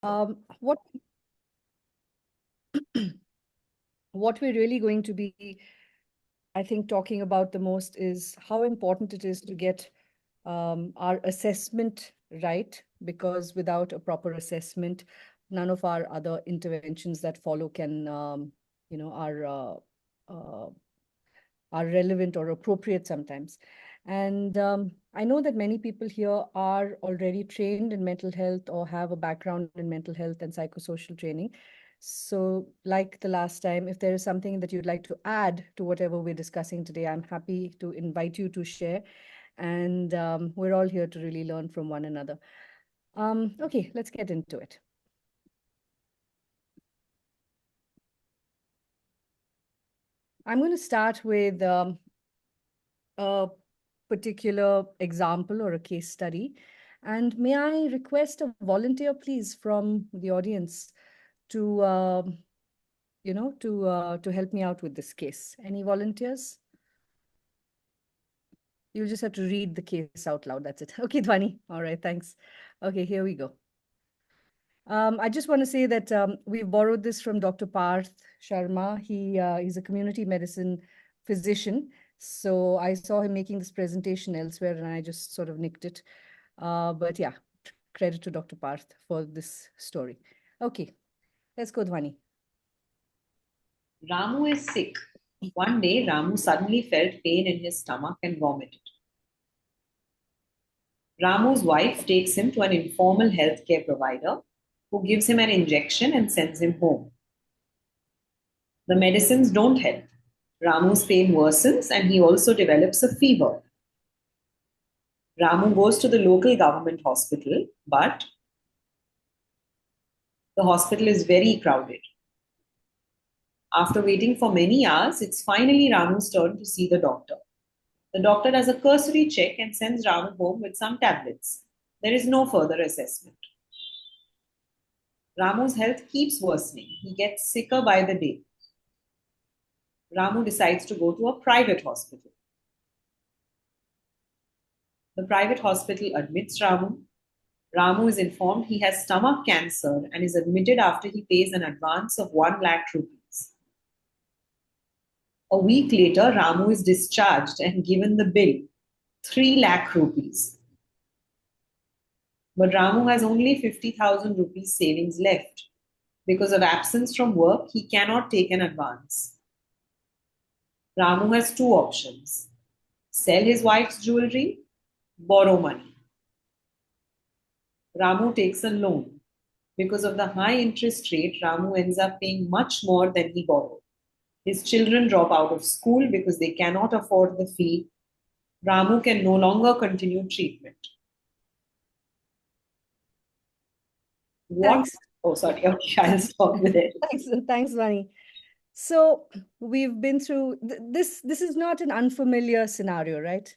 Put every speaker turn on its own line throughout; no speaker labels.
What what we're really going to be, I think, talking about the most is how important it is to get our assessment right, because without a proper assessment, none of our other interventions that follow can, you know, uh, are relevant or appropriate sometimes. And I know that many people here are already trained in mental health or have a background in mental health and psychosocial training. So, like the last time, if there is something that you'd like to add to whatever we're discussing today, I'm happy to invite you to share. And we're all here to really learn from one another. Okay, let's get into it. I'm going to start with a particular example or a case study. And may I request a volunteer, please, from the audience to, to help me out with this case. Any volunteers? You'll just have to read the case out loud. That's it. Okay, Dhwani. All right, thanks. Okay, here we go. I just want to say that we've borrowed this from Dr. Parth Sharma. He's a community medicine physician. So I saw him making this presentation elsewhere and I just sort of nicked it. But yeah, credit to Dr. Parth for this story. Okay, let's go, Dhwani.
Ramu is sick. One day, Ramu suddenly felt pain in his stomach and vomited. Ramu's wife takes him to an informal healthcare provider who gives him an injection and sends him home. The medicines don't help. Ramu's pain worsens and he also develops a fever. Ramu goes to the local government hospital, but the hospital is very crowded. After waiting for many hours, it's finally Ramu's turn to see the doctor. The doctor does a cursory check and sends Ramu home with some tablets. There is no further assessment. Ramu's health keeps worsening. He gets sicker by the day. Ramu decides to go to a private hospital. The private hospital admits Ramu. Ramu is informed he has stomach cancer and is admitted after he pays an advance of 1 lakh rupees. A week later, Ramu is discharged and given the bill, 3 lakh rupees. But Ramu has only 50,000 rupees savings left. Because of absence from work, he cannot take an advance. Ramu has two options: sell his wife's jewelry, borrow money. Ramu takes a loan. Because of the high interest rate, Ramu ends up paying much more than he borrowed. His children drop out of school because they cannot afford the fee. Ramu can no longer continue treatment. What?
Thanks.
Oh, sorry. Okay, I'll stop there.
Thanks, Dhwani. So we've been through this. This is not an unfamiliar scenario, right?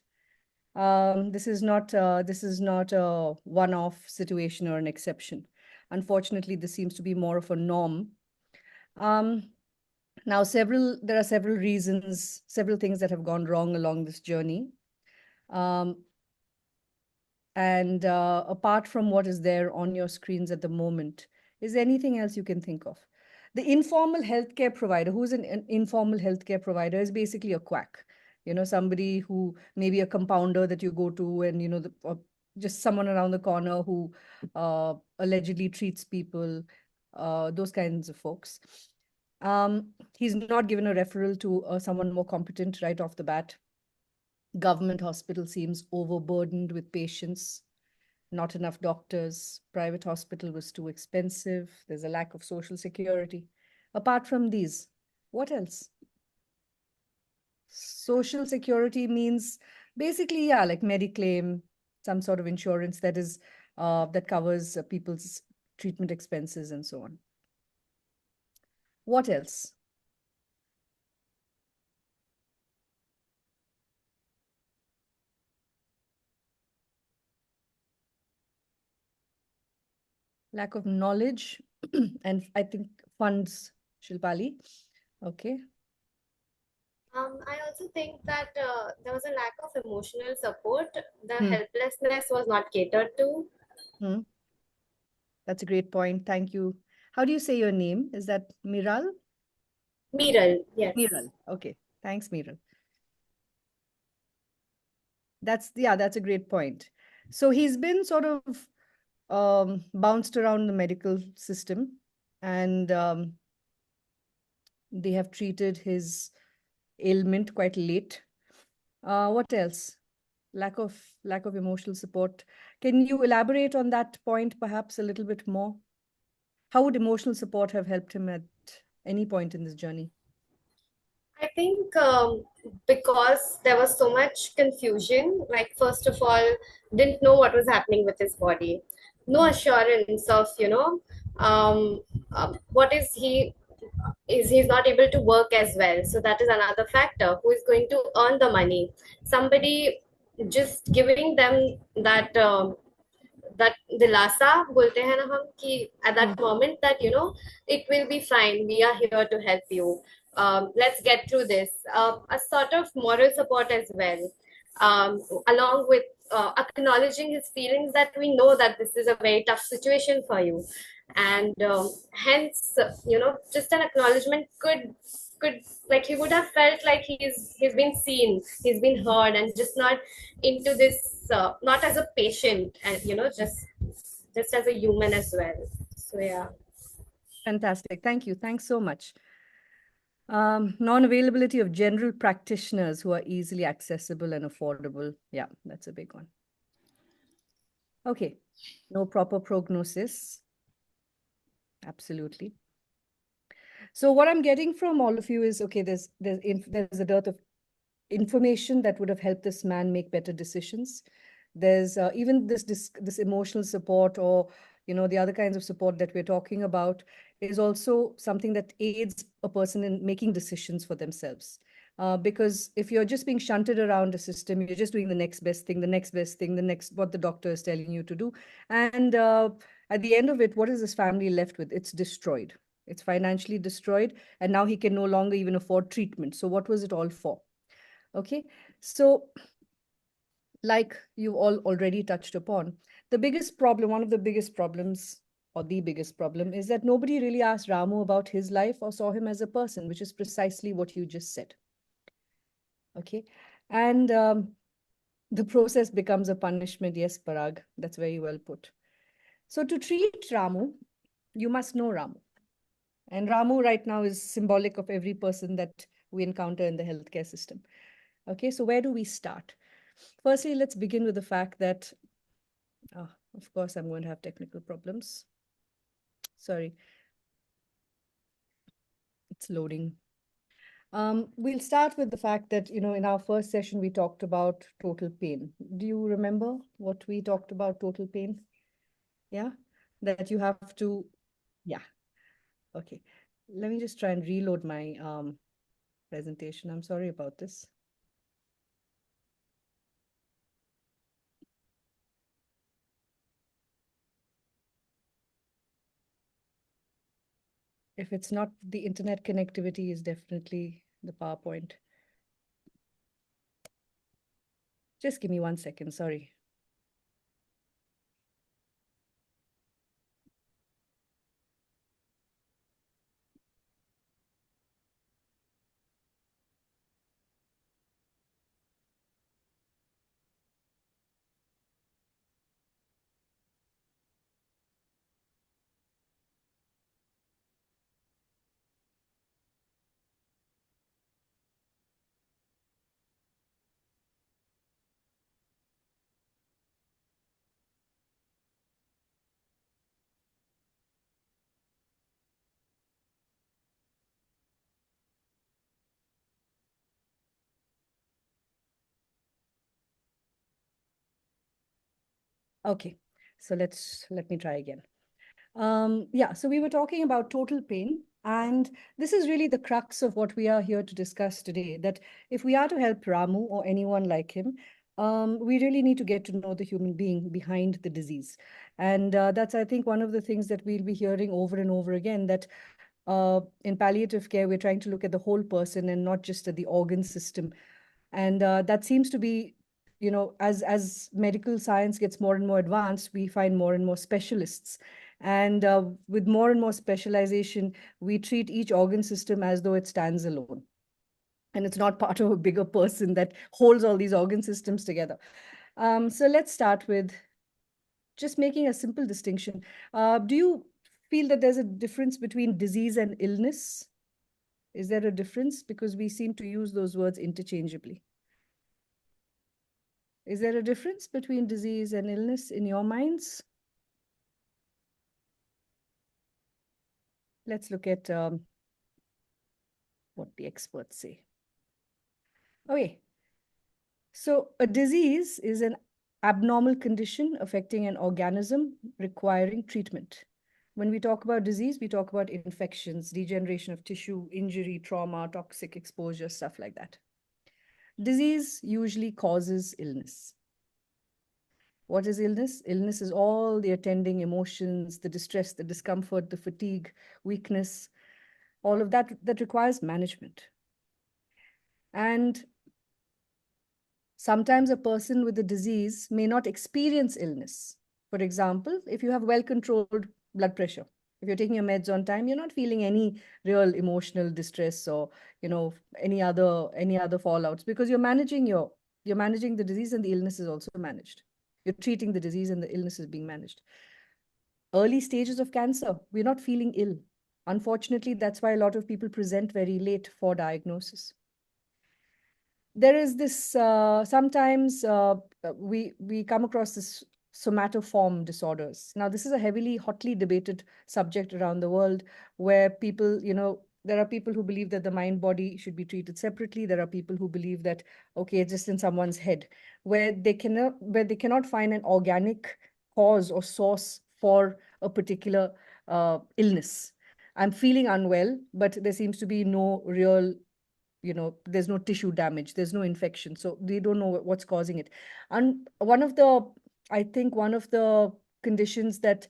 This is not a one-off situation or an exception. Unfortunately, this seems to be more of a norm. Now, there are several reasons, several things that have gone wrong along this journey. And apart from what is there on your screens at the moment, is there anything else you can think of? The informal healthcare provider, who's an informal healthcare provider, is basically a quack. You know, somebody who maybe a compounder that you go to, and just someone around the corner who allegedly treats people, those kinds of folks. He's not given a referral to someone more competent right off the bat. Government hospital seems overburdened with patients, not enough doctors. Private hospital was too expensive. There's a lack of social security. Apart from these, what else? Social security means basically, yeah, like Mediclaim, some sort of insurance that covers people's treatment expenses and so on. What else? Lack of knowledge and I think funds, Shilpali. Okay.
I also think that there was a lack of emotional support. The helplessness was not catered to.
That's a great point. Thank you. How do you say your name? Is that Miral?
Miral, yes.
Miral. Okay. Thanks, Miral. That's a great point. So he's been sort of bounced around the medical system, and they have treated his ailment quite late. What else? Lack of emotional support. Can you elaborate on that point perhaps a little bit more? How would emotional support have helped him at any point in this journey?
I think because there was so much confusion, like, first of all, didn't know what was happening with his body. No assurance of, what is he's not able to work as well. So that is another factor. Who is going to earn the money? Somebody just giving them that dilasa bolte hain na hum ki at that moment that it will be fine, we are here to help you, let's get through this, a sort of moral support as well, um, along with acknowledging his feelings that we know that this is a very tough situation for you, and hence just an acknowledgement could like he would have felt like he's been seen, he's been heard, and just not into this, not as a patient, and just as a human as well. So yeah.
Fantastic. Thank you. Thanks so much. Non-availability of general practitioners who are easily accessible and affordable. Yeah, that's a big one. Okay. No proper prognosis. Absolutely. So what I'm getting from all of you is, okay, there's a dearth of information that would have helped this man make better decisions. There's even this emotional support, or the other kinds of support that we're talking about is also something that aids a person in making decisions for themselves. Because if you're just being shunted around a system, you're just doing the next best thing, the next best thing, the next what the doctor is telling you to do, and at the end of it, what is this family left with? It's destroyed. It's financially destroyed, and now he can no longer even afford treatment. So what was it all for? Okay, so like you all already touched upon, the biggest problem, one of the biggest problems, or the biggest problem, is that nobody really asked Ramu about his life or saw him as a person, which is precisely what you just said. Okay, and the process becomes a punishment. Yes, Parag, that's very well put. So to treat Ramu, you must know Ramu. And Ramu right now is symbolic of every person that we encounter in the healthcare system. Okay, so where do we start? Firstly, let's begin with the fact that, of course, I'm going to have technical problems. Sorry. It's loading. We'll start with the fact that, in our first session, we talked about total pain. Do you remember what we talked about total pain? Yeah, that you have to, yeah. Okay. Let me just try and reload my presentation. I'm sorry about this. If it's not, the internet connectivity is definitely the PowerPoint. Just give me 1 second, sorry. Okay, so let me try again. Yeah, so we were talking about total pain, and this is really the crux of what we are here to discuss today, that if we are to help Ramu or anyone like him, we really need to get to know the human being behind the disease. And that's, I think, one of the things that we'll be hearing over and over again, that in palliative care, we're trying to look at the whole person and not just at the organ system. And that seems to be, as medical science gets more and more advanced, we find more and more specialists. And with more and more specialization, we treat each organ system as though it stands alone. And it's not part of a bigger person that holds all these organ systems together. So let's start with just making a simple distinction. Do you feel that there's a difference between disease and illness? Is there a difference? Because we seem to use those words interchangeably. Is there a difference between disease and illness in your minds? Let's look at what the experts say. Okay. So a disease is an abnormal condition affecting an organism requiring treatment. When we talk about disease, we talk about infections, degeneration of tissue, injury, trauma, toxic exposure, stuff like that. Disease usually causes illness. What is illness? Illness is all the attending emotions, the distress, the discomfort, the fatigue, weakness, all of that that requires management. And sometimes a person with a disease may not experience illness. For example, if you have well-controlled blood pressure, if you're taking your meds on time, you're not feeling any real emotional distress or, any other fallouts, because you're managing the disease, and the illness is also managed. You're treating the disease and the illness is being managed. Early stages of cancer, we're not feeling ill. Unfortunately, that's why a lot of people present very late for diagnosis. There is this, sometimes we come across this somatoform disorders. Now, this is a hotly debated subject around the world, where people, there are people who believe that the mind body should be treated separately. There are people who believe that, okay, it's just in someone's head, where they cannot find an organic cause or source for a particular illness. I'm feeling unwell, but there seems to be no real, there's no tissue damage, there's no infection, so they don't know what's causing it. And I think one of the conditions that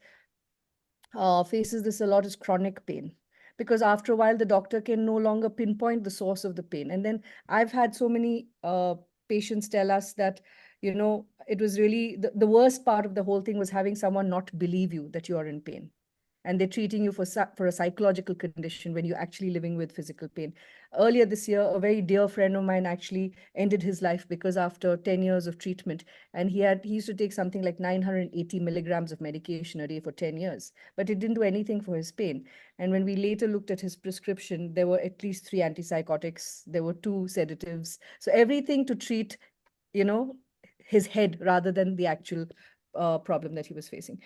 faces this a lot is chronic pain, because after a while the doctor can no longer pinpoint the source of the pain. And then I've had so many patients tell us that, it was really the worst part of the whole thing was having someone not believe you that you are in pain, and they're treating you for a psychological condition when you're actually living with physical pain. Earlier this year, a very dear friend of mine actually ended his life because after 10 years of treatment, and he used to take something like 980 milligrams of medication a day for 10 years, but it didn't do anything for his pain. And when we later looked at his prescription, there were at least 3 antipsychotics, there were 2 sedatives. So everything to treat, his head rather than the actual problem that he was facing.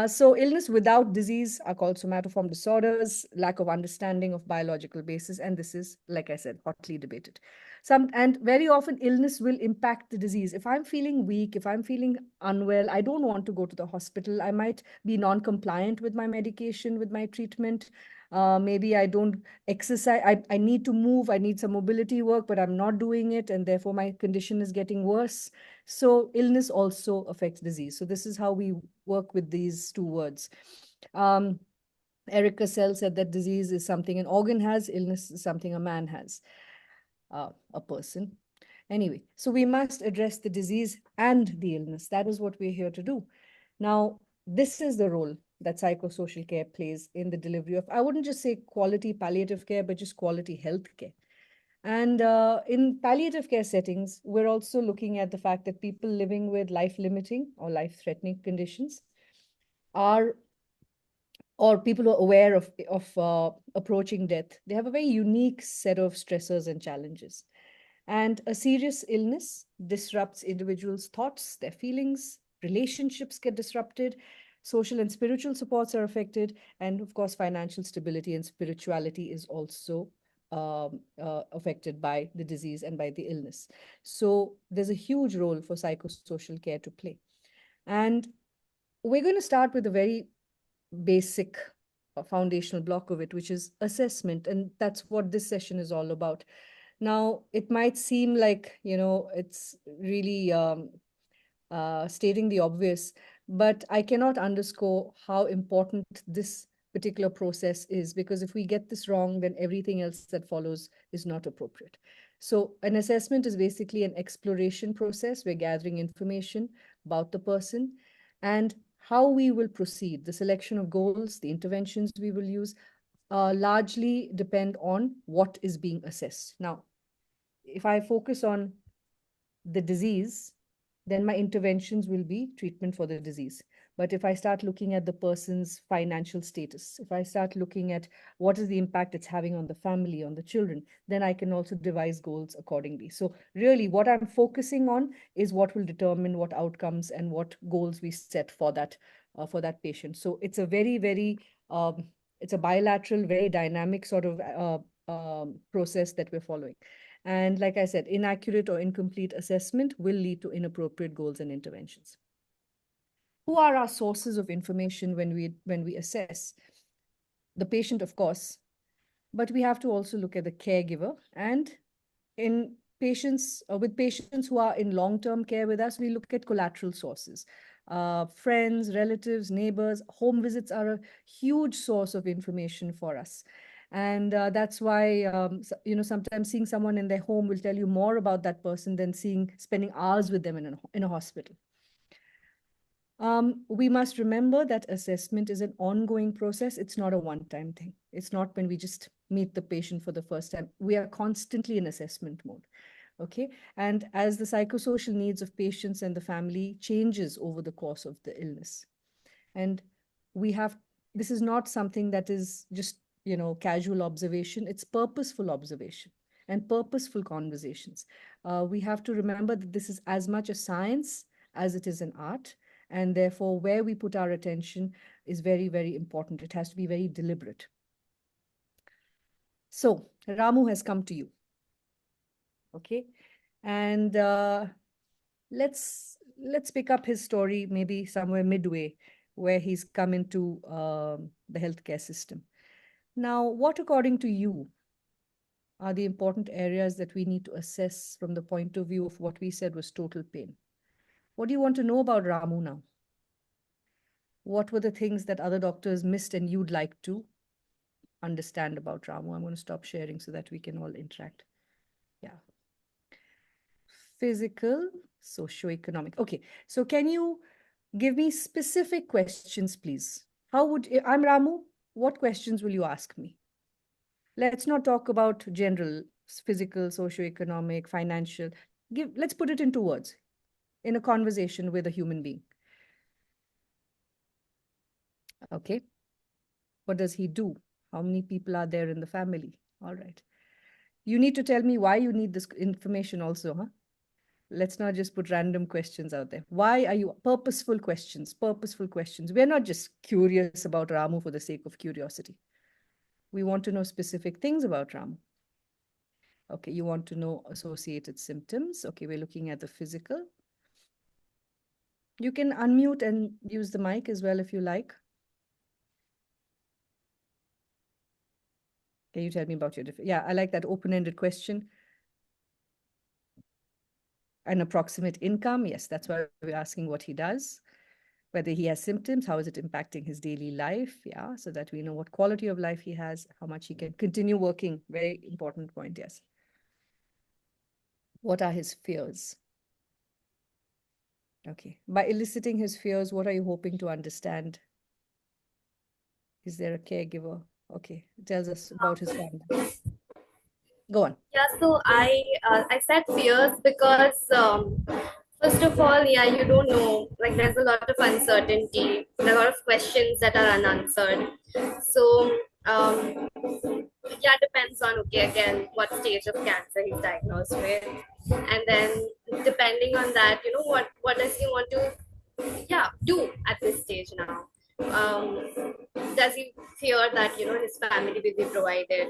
So illness without disease are called somatoform disorders, lack of understanding of biological basis, and this is, like I said, hotly debated. And very often illness will impact the disease. If I'm feeling weak, if I'm feeling unwell, I don't want to go to the hospital. I might be non-compliant with my medication, with my treatment. Maybe I don't exercise. I need to move. I need some mobility work, but I'm not doing it, and therefore my condition is getting worse. So illness also affects disease. So this is how we work with these two words. Eric Cassell said that disease is something an organ has, illness is something a man has, a person. Anyway, so we must address the disease and the illness. That is what we're here to do. Now, this is the role that psychosocial care plays in the delivery of, I wouldn't just say quality palliative care, but just quality health care. And in palliative care settings, we're also looking at the fact that people living with life-limiting or life-threatening conditions or people who are aware of approaching death, they have a very unique set of stressors and challenges. And a serious illness disrupts individuals' thoughts, their feelings, relationships get disrupted, social and spiritual supports are affected, and of course, financial stability and spirituality is also affected by the disease and by the illness. So there's a huge role for psychosocial care to play. And we're going to start with a very basic foundational block of it, which is assessment. And that's what this session is all about. Now, it might seem like, it's really stating the obvious, but I cannot underscore how important this particular process is, because if we get this wrong, then everything else that follows is not appropriate. So an assessment is basically an exploration process. We're gathering information about the person and how we will proceed, the selection of goals, the interventions we will use, largely depend on what is being assessed. Now, if I focus on the disease, then my interventions will be treatment for the disease. But if I start looking at the person's financial status, if I start looking at what is the impact it's having on the family, on the children, then I can also devise goals accordingly. So really what I'm focusing on is what will determine what outcomes and what goals we set for that patient. So it's a very, it's a bilateral, very dynamic sort of process that we're following. And like I said, inaccurate or incomplete assessment will lead to inappropriate goals and interventions. Who are our sources of information when we assess? The patient, of course, but we have to also look at the caregiver. And in patients, with patients who are in long-term care with us, we look at collateral sources. Friends, relatives, neighbors, home visits are a huge source of information for us. And that's why, sometimes seeing someone in their home will tell you more about that person than spending hours with them in a hospital. We must remember that assessment is an ongoing process. It's not a one-time thing. It's not when we just meet the patient for the first time. We are constantly in assessment mode. Okay. And as the psychosocial needs of patients and the family changes over the course of the illness. And this is not something that is just, casual observation. It's purposeful observation and purposeful conversations. We have to remember that this is as much a science as it is an art. And therefore, where we put our attention is very, very important. It has to be very deliberate. So Ramu has come to you. Okay. And let's pick up his story maybe somewhere midway where he's come into the healthcare system. Now, what, according to you, are the important areas that we need to assess from the point of view of what we said was total pain? What do you want to know about Ramu now? What were the things that other doctors missed and you'd like to understand about Ramu? I'm going to stop sharing so that we can all interact. Yeah. Physical, socioeconomic. Okay. So can you give me specific questions, please? I'm Ramu. What questions will you ask me? Let's not talk about general, physical, socioeconomic, financial. Let's put it into words in a conversation with a human being. Okay. What does he do? How many people are there in the family? All right. You need to tell me why you need this information also, huh? Let's not just put random questions out there. Why are you purposeful questions? Purposeful questions. We're not just curious about Ramu for the sake of curiosity. We want to know specific things about Ramu. Okay, you want to know associated symptoms. Okay, we're looking at the physical. You can unmute and use the mic as well if you like. Can you tell me about your yeah, I like that open-ended question. An approximate income. Yes, that's why we're asking what he does. Whether he has symptoms, how is it impacting his daily life? Yeah, so that we know what quality of life he has, how much he can continue working. Very important point, yes. What are his fears? Okay, by eliciting his fears, what are you hoping to understand? Is there a caregiver? Okay, it tells us about his family. Go on.
Yeah, so I said fears because first of all, yeah, you don't know. Like there's a lot of uncertainty, a lot of questions that are unanswered. So yeah, depends on again what stage of cancer he's diagnosed with, and then depending on that, what does he want to do at this stage now. Does he fear that his family will be provided?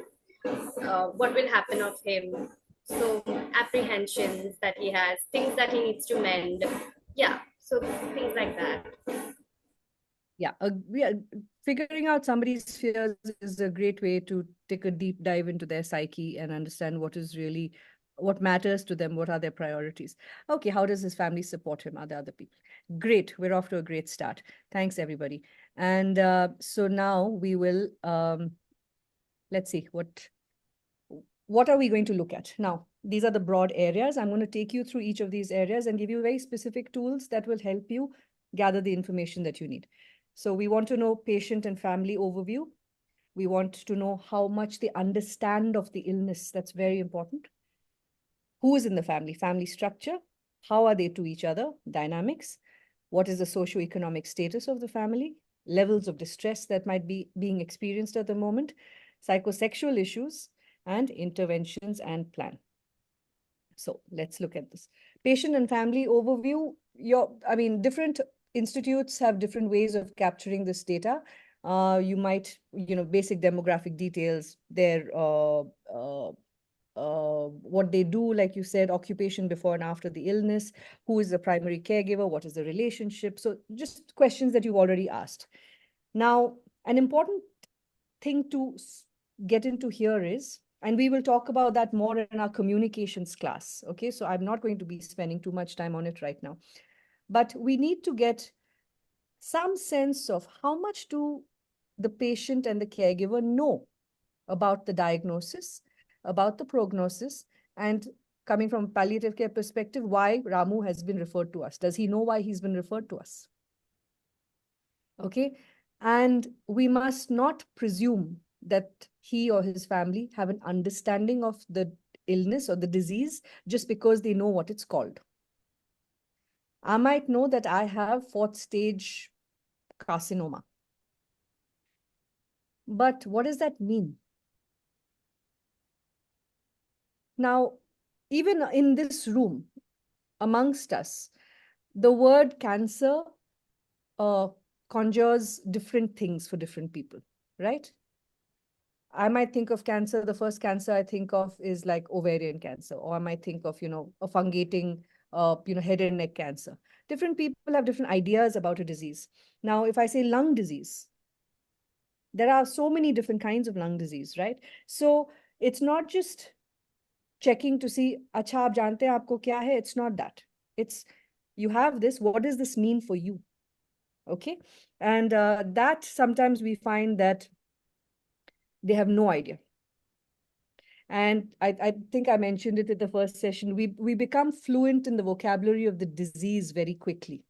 What will happen of him? So apprehensions that he has, things that he needs to mend. Yeah, so things like that.
Yeah, figuring out somebody's fears is a great way to take a deep dive into their psyche and understand what matters to them, what are their priorities. Okay, how does his family support him? Are there other people? Great, we're off to a great start. Thanks, everybody. And so now we will, let's see, what are we going to look at? Now, these are the broad areas. I'm going to take you through each of these areas and give you very specific tools that will help you gather the information that you need. So we want to know patient and family overview. We want to know how much they understand of the illness. That's very important. Who is in the family? Family structure. How are they to each other? Dynamics. What is the socioeconomic status of the family? Levels of distress that might be being experienced at the moment. Psychosexual issues and interventions and plan. So let's look at this. Patient and family overview. Different institutes have different ways of capturing this data. You might, basic demographic details, what they do, like you said, occupation before and after the illness, who is the primary caregiver, what is the relationship. So just questions that you've already asked. Now, an important thing to get into here is, and we will talk about that more in our communications class. Okay, so I'm not going to be spending too much time on it right now, but we need to get some sense of how much do the patient and the caregiver know about the diagnosis, about the prognosis, and coming from a palliative care perspective, why Ramu has been referred to us. Does he know why he's been referred to us? Okay, and we must not presume that he or his family have an understanding of the illness or the disease just because they know what it's called. I might know that I have 4th stage carcinoma. But what does that mean? Now, even in this room, amongst us, the word cancer conjures different things for different people, right? I might think of cancer, the first cancer I think of is like ovarian cancer, or I might think of, a fungating, head and neck cancer. Different people have different ideas about a disease. Now, if I say lung disease, there are so many different kinds of lung disease, right? So it's not just checking to see, acha, aap jante hain aapko kya hai? It's not that. It's, you have this, what does this mean for you? Okay. And that sometimes we find that they have no idea. And I think I mentioned it at the first session. We become fluent in the vocabulary of the disease very quickly.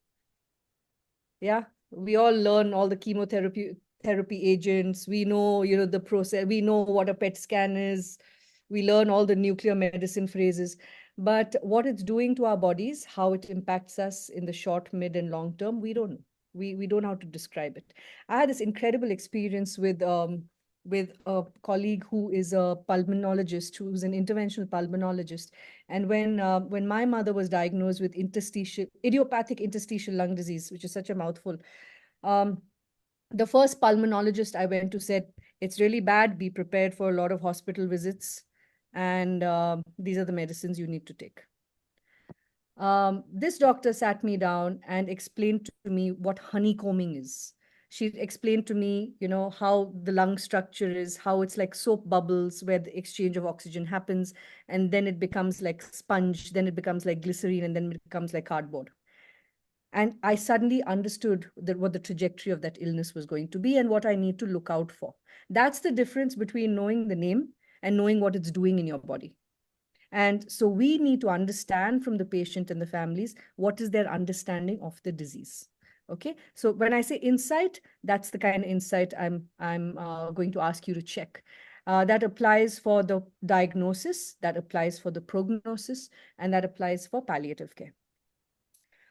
Yeah, we all learn all the therapy agents. We know, the process. We know what a PET scan is. We learn all the nuclear medicine phrases. But what it's doing to our bodies, how it impacts us in the short, mid, and long term, we don't know. We don't know how to describe it. I had this incredible experience with a colleague who is a pulmonologist, who's an interventional pulmonologist. And when my mother was diagnosed with idiopathic interstitial lung disease, which is such a mouthful, the first pulmonologist I went to said, it's really bad, be prepared for a lot of hospital visits. And these are the medicines you need to take. This doctor sat me down and explained to me what honeycombing is. She explained to me, how the lung structure is, how it's like soap bubbles where the exchange of oxygen happens, and then it becomes like sponge, then it becomes like glycerine, and then it becomes like cardboard. And I suddenly understood what the trajectory of that illness was going to be and what I need to look out for. That's the difference between knowing the name and knowing what it's doing in your body. And so we need to understand from the patient and the families, what is their understanding of the disease. Okay, so when I say insight, that's the kind of insight I'm going to ask you to check. That applies for the diagnosis, that applies for the prognosis, and that applies for palliative care.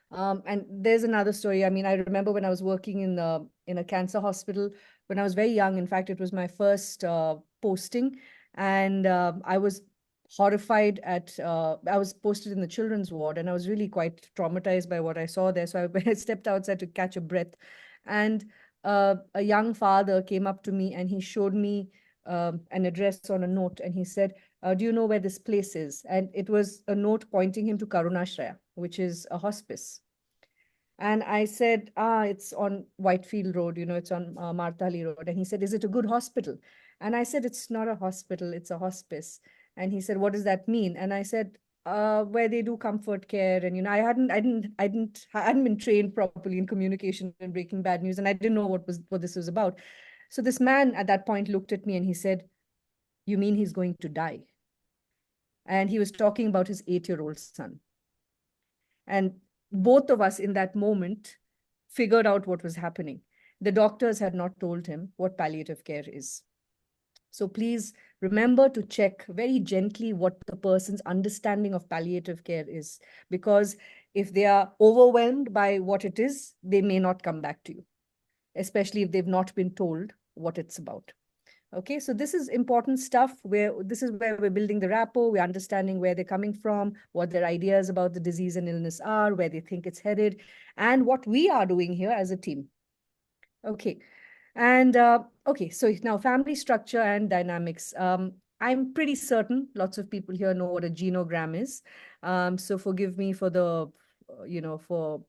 And there's another story. I mean, I remember when I was working in a cancer hospital when I was very young. In fact, it was my first posting, and I was horrified at. I was posted in the children's ward, and I was really quite traumatized by what I saw there. So I stepped outside to catch a breath, and a young father came up to me and he showed me an address on a note, and he said, do you know where this place is? And it was a note pointing him to Karunashraya, which is a hospice. And I said, it's on Whitefield Road, it's on Martali Road. And he said, is it a good hospital? And I said, it's not a hospital, it's a hospice. And he said, what does that mean? And I said, where they do comfort care. And, I hadn't been trained properly in communication and breaking bad news. And I didn't know what this was about. So this man at that point looked at me and he said, you mean he's going to die? And he was talking about his 8-year-old son. And both of us in that moment figured out what was happening. The doctors had not told him what palliative care is. So please remember to check very gently what the person's understanding of palliative care is, because if they are overwhelmed by what it is, they may not come back to you, especially if they've not been told what it's about. Okay, so this is important stuff this is where we're building the rapport, we're understanding where they're coming from, what their ideas about the disease and illness are, where they think it's headed, and what we are doing here as a team. Okay, and okay, so now family structure and dynamics. I'm pretty certain lots of people here know what a genogram is. So forgive me for the, for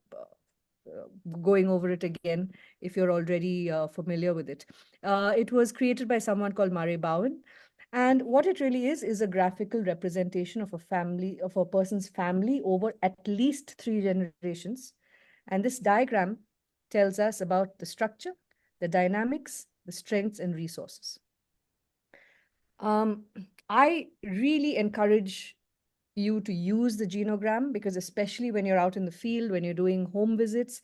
going over it again if you're already familiar with it. It was created by someone called Murray Bowen. And what it really is a graphical representation of of a person's family over at least 3 generations. And this diagram tells us about the structure, the dynamics, the strengths and resources. I really encourage you to use the genogram, because especially when you're out in the field, when you're doing home visits,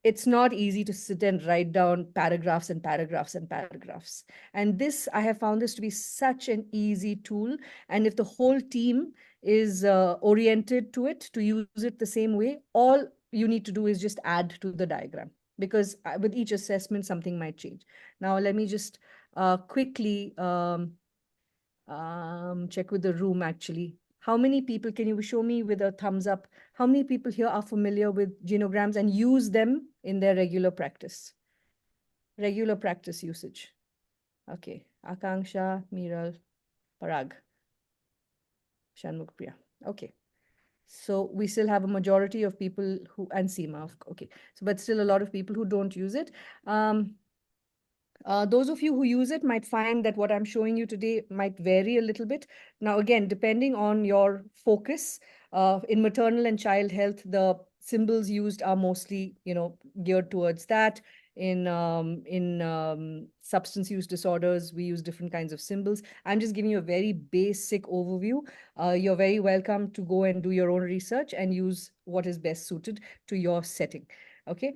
it's not easy to sit and write down paragraphs and paragraphs and paragraphs. And this, I have found this to be such an easy tool. And if the whole team is oriented to it, to use it the same way, all you need to do is just add to the diagram, because with each assessment, something might change. Now, let me just quickly check with the room actually. How many people, can you show me with a thumbs up, how many people here are familiar with genograms and use them in their regular practice? Regular practice usage. Okay, Akanksha, Miral, Parag, Shanmukh Priya. Okay. So we still have a majority of people who, and Seema, okay. So, but still a lot of people who don't use it. Those of you who use it might find that what I'm showing you today might vary a little bit. Now, again, depending on your focus, in maternal and child health, the symbols used are mostly, geared towards that. In substance use disorders, we use different kinds of symbols. I'm just giving you a very basic overview. You're very welcome to go and do your own research and use what is best suited to your setting. Okay.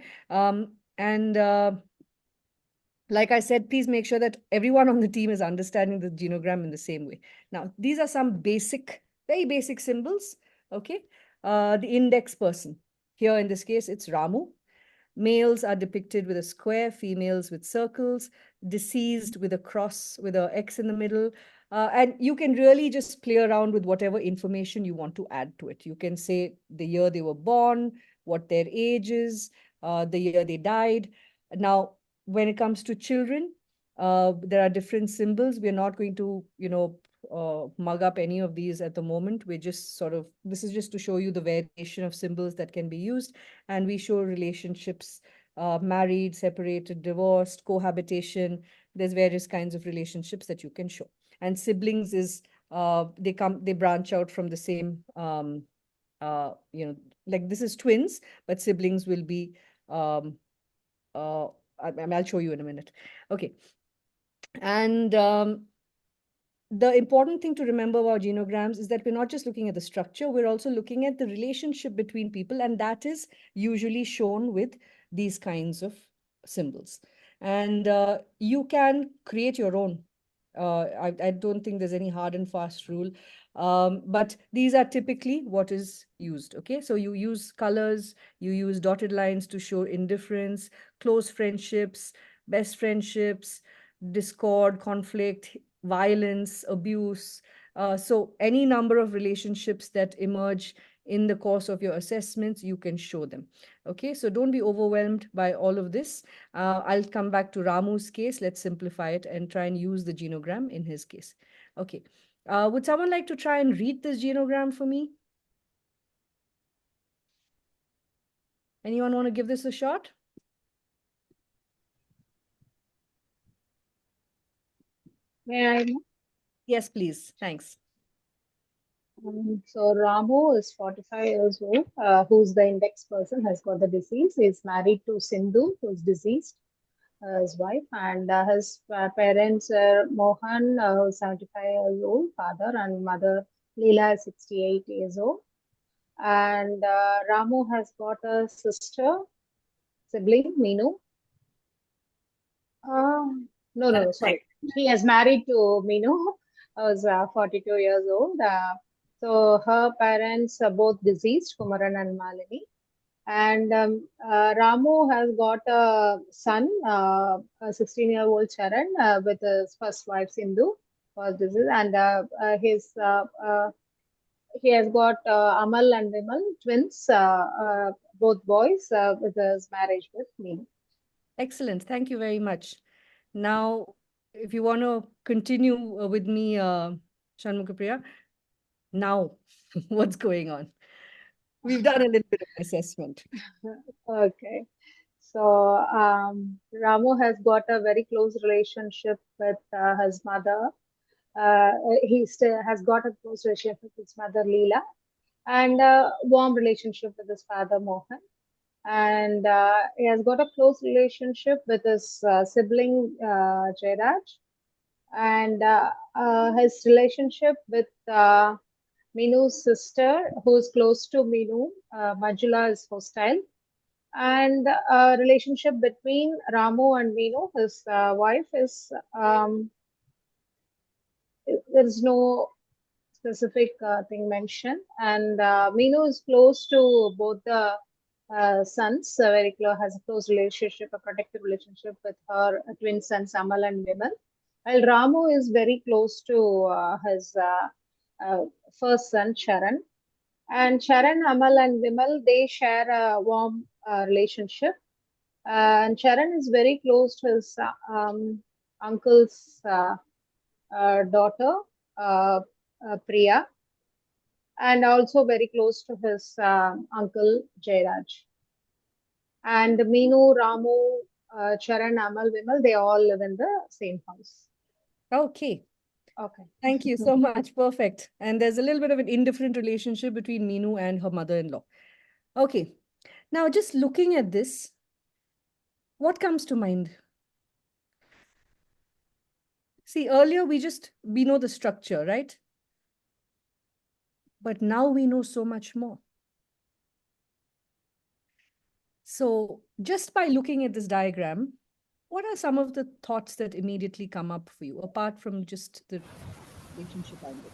Like I said, please make sure that everyone on the team is understanding the genogram in the same way. Now, these are some basic, very basic symbols, okay? The index person. Here in this case, it's Ramu. Males are depicted with a square, females with circles, deceased with a cross, with an X in the middle. And you can really just play around with whatever information you want to add to it. You can say the year they were born, what their age is, the year they died. Now, when it comes to children, there are different symbols. We're not going to, mug up any of these at the moment. We're just this is just to show you the variation of symbols that can be used. And we show relationships, married, separated, divorced, cohabitation. There's various kinds of relationships that you can show. And siblings is, they branch out from the same, like this is twins, but siblings will be, I'll show you in a minute. Okay. And the important thing to remember about genograms is that we're not just looking at the structure, we're also looking at the relationship between people, and that is usually shown with these kinds of symbols. And you can create your own. I don't think there's any hard and fast rule, but these are typically what is used. Okay, so you use colors, you use dotted lines to show indifference, close friendships, best friendships, discord, conflict, violence, abuse. So any number of relationships that emerge in the course of your assessments, you can show them. Okay, so don't be overwhelmed by all of this. I'll come back to Ramu's case. Let's simplify it and try and use the genogram in his case. Okay, would someone like to try and read this genogram for me? Anyone want to give this a shot?
May I know?
Yes, please. Thanks.
So Ramu is 45 years old, who's the index person, has got the disease. He's married to Sindhu, who's deceased, his wife, and his parents are Mohan, who's 75 years old, father, and mother Leela is 68 years old. And Ramu has got a sister, sibling, Meenu. No, sorry. He is married to Meenu. I was 42 years old. So her parents are both deceased, Kumaran and Malini. And Ramu has got a son, a 16-year-old Charan, with his first wife Sindhu. Was deceased, and he has got Amal and Vimal, twins, both boys, with his marriage with me.
Excellent. Thank you very much. Now, if you want to continue with me, Shanmugapriya, now what's going on? We've done a little bit of assessment.
Okay. So Ramu has got a very close relationship with his mother. He still has got a close relationship with his mother Leela, and a warm relationship with his father Mohan. And he has got a close relationship with his sibling Jairaj, and his relationship with Minu's sister, who is close to Minu, Majula, is hostile. And relationship between Ramu and Minu, his wife, is there is no specific thing mentioned. And Minu is close to both the sons, very close, has a close relationship, a protective relationship with her twin sons Amal and Vimal. While Ramu is very close to his first son Charan. And Charan, Amal, and Vimal, they share a warm relationship. And Charan is very close to his uncle's daughter, Priya, and also very close to his uncle Jairaj. And Meenu, Ramu, Charan, Amal, Vimal, they all live in the same house.
Okay.
Okay.
Thank you so much. Perfect. And there's a little bit of an indifferent relationship between Meenu and her mother-in-law. Okay. Now, just looking at this, what comes to mind? See, earlier we know the structure, right? But now we know so much more. So just by looking at this diagram, what are some of the thoughts that immediately come up for you, apart from just the relationship angle?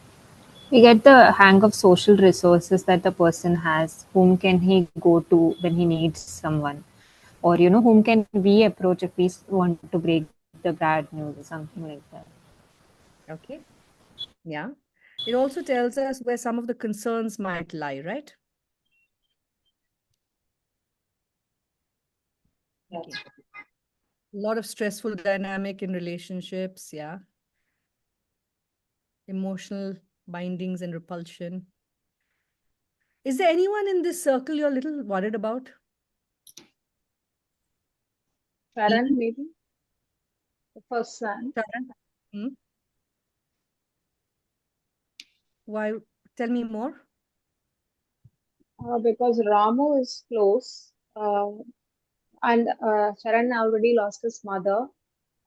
We get the hang of social resources that the person has. Whom can he go to when he needs someone? Or, whom can we approach if we want to break the bad news or something like that?
Okay. Yeah. It also tells us where some of the concerns might lie, right? Okay. A lot of stressful dynamic in relationships, yeah. Emotional bindings and repulsion. Is there anyone in this circle you're a little worried about?
Charan, maybe? The first son.
Sharon? Hmm? Why? Tell me more.
Because Ramu is close, and Charan already lost his mother,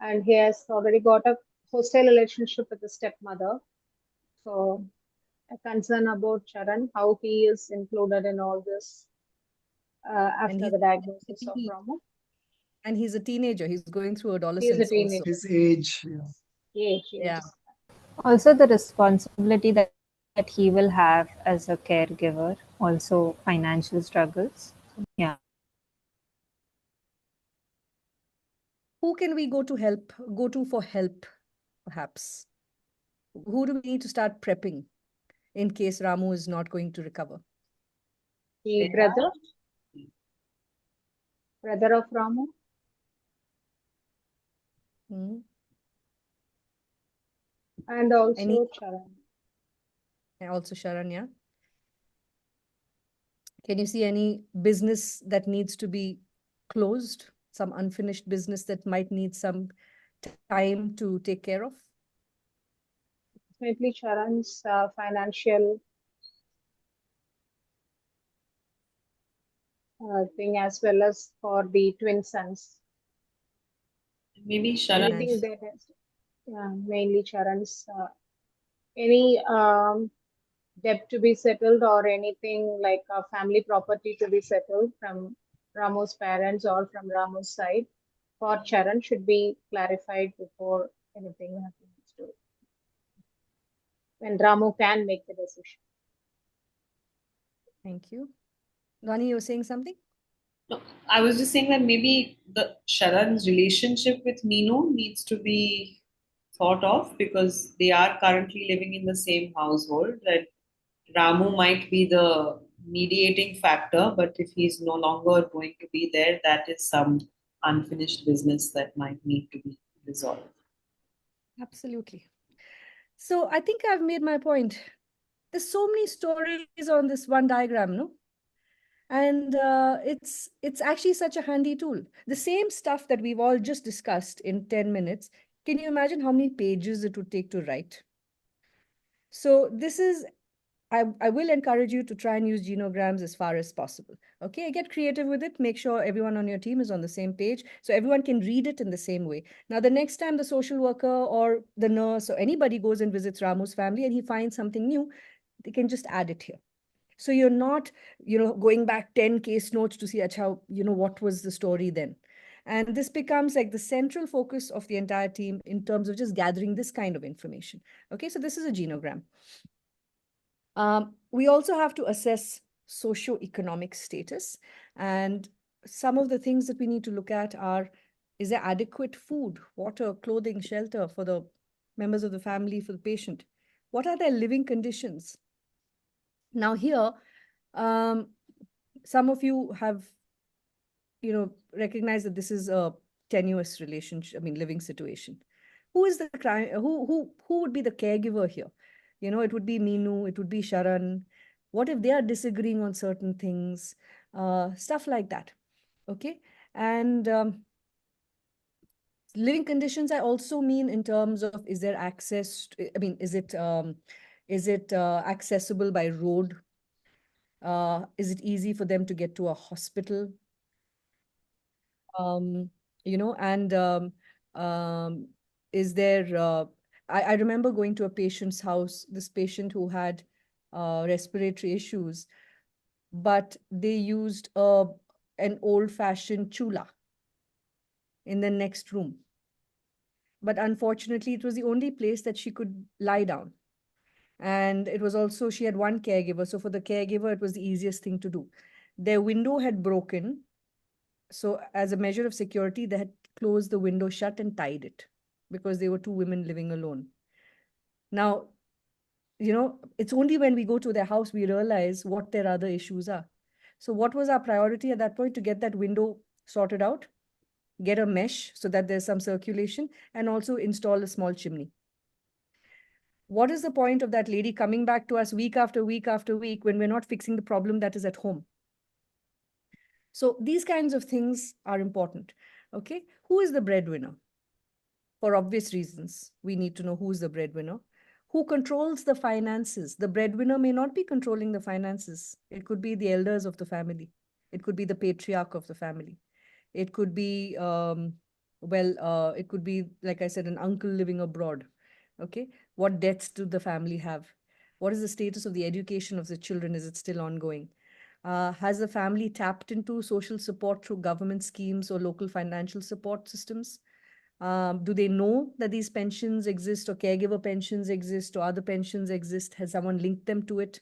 and he has already got a hostile relationship with his stepmother. So, a concern about Charan, how he is included in all this after
he's
the diagnosis of
he-
Ramu.
and he's a teenager. He's going through
He is a
adolescence
teenager.
also.
His age.
Age.
Yeah.
Also, the responsibility that he will have as a caregiver, also financial struggles. Yeah.
Who can we go to for help, perhaps? Who do we need to start prepping in case Ramu is not going to recover?
The brother of Ramu.
Hmm?
And also Charan.
And also Sharan, yeah. Can you see any business that needs to be closed? Some unfinished business that might need some time to take care of?
Definitely Charan's financial thing, as well as for the twin sons.
Maybe Sharan.
Anything that has, mainly Charan's, any debt to be settled, or anything like a family property to be settled from Ramu's parents or from Ramu's side for Charan should be clarified before anything happens to it. When Ramu can make the decision.
Thank you. Rani, you were saying something?
No, I was just saying that maybe the Sharan's relationship with Meenu needs to be thought of because they are currently living in the same household. That Ramu might be the mediating factor, but if he's no longer going to be there, that is some unfinished business that might need to be resolved.
Absolutely. So I think I've made my point. There's so many stories on this one diagram, no? And it's actually such a handy tool. The same stuff that we've all just discussed in 10 minutes, can you imagine how many pages it would take to write? So this is, I will encourage you to try and use genograms as far as possible. Okay, get creative with it. Make sure everyone on your team is on the same page so everyone can read it in the same way. Now, the next time the social worker or the nurse or anybody goes and visits Ramu's family and he finds something new, they can just add it here. So you're not, going back 10 case notes to see how, what was the story then. And this becomes like the central focus of the entire team in terms of just gathering this kind of information. Okay, so this is a genogram. We also have to assess socioeconomic status. And some of the things that we need to look at are, is there adequate food, water, clothing, shelter for the members of the family, for the patient? What are their living conditions? Now here, some of you have, recognized that this is a tenuous relationship, living situation. Who is the crime? Who would be the caregiver here? It would be Meenu, it would be Sharan. What if they are disagreeing on certain things? Stuff like that. Okay. And living conditions, I also mean in terms of, is there access? Is it accessible by road? Is it easy for them to get to a hospital? And is there, I remember going to a patient's house, this patient who had respiratory issues, but they used an old-fashioned chula in the next room. But unfortunately, it was the only place that she could lie down. And it was also, she had one caregiver. So for the caregiver, it was the easiest thing to do. Their window had broken. So as a measure of security, they had closed the window shut and tied it because they were two women living alone. Now, it's only when we go to their house, we realize what their other issues are. So what was our priority at that point? To get that window sorted out, get a mesh so that there's some circulation, and also install a small chimney. What is the point of that lady coming back to us week after week after week when we're not fixing the problem that is at home? So these kinds of things are important. Okay, who is the breadwinner? For obvious reasons, we need to know who is the breadwinner. Who controls the finances? The breadwinner may not be controlling the finances. It could be the elders of the family. It could be the patriarch of the family. It could be, it could be, like I said, an uncle living abroad. Okay, what debts do the family have? What is the status of the education of the children? Is it still ongoing? Has the family tapped into social support through government schemes or local financial support systems? Do they know that these pensions exist or caregiver pensions exist or other pensions exist? Has someone linked them to it?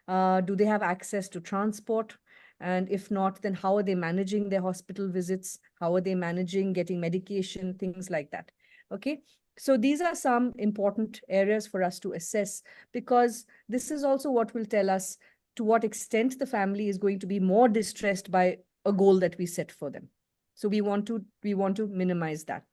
Do they have access to transport? And if not, then how are they managing their hospital visits? How are they managing getting medication, things like that? Okay. So these are some important areas for us to assess, because this is also what will tell us to what extent the family is going to be more distressed by a goal that we set for them. So we want to minimize that.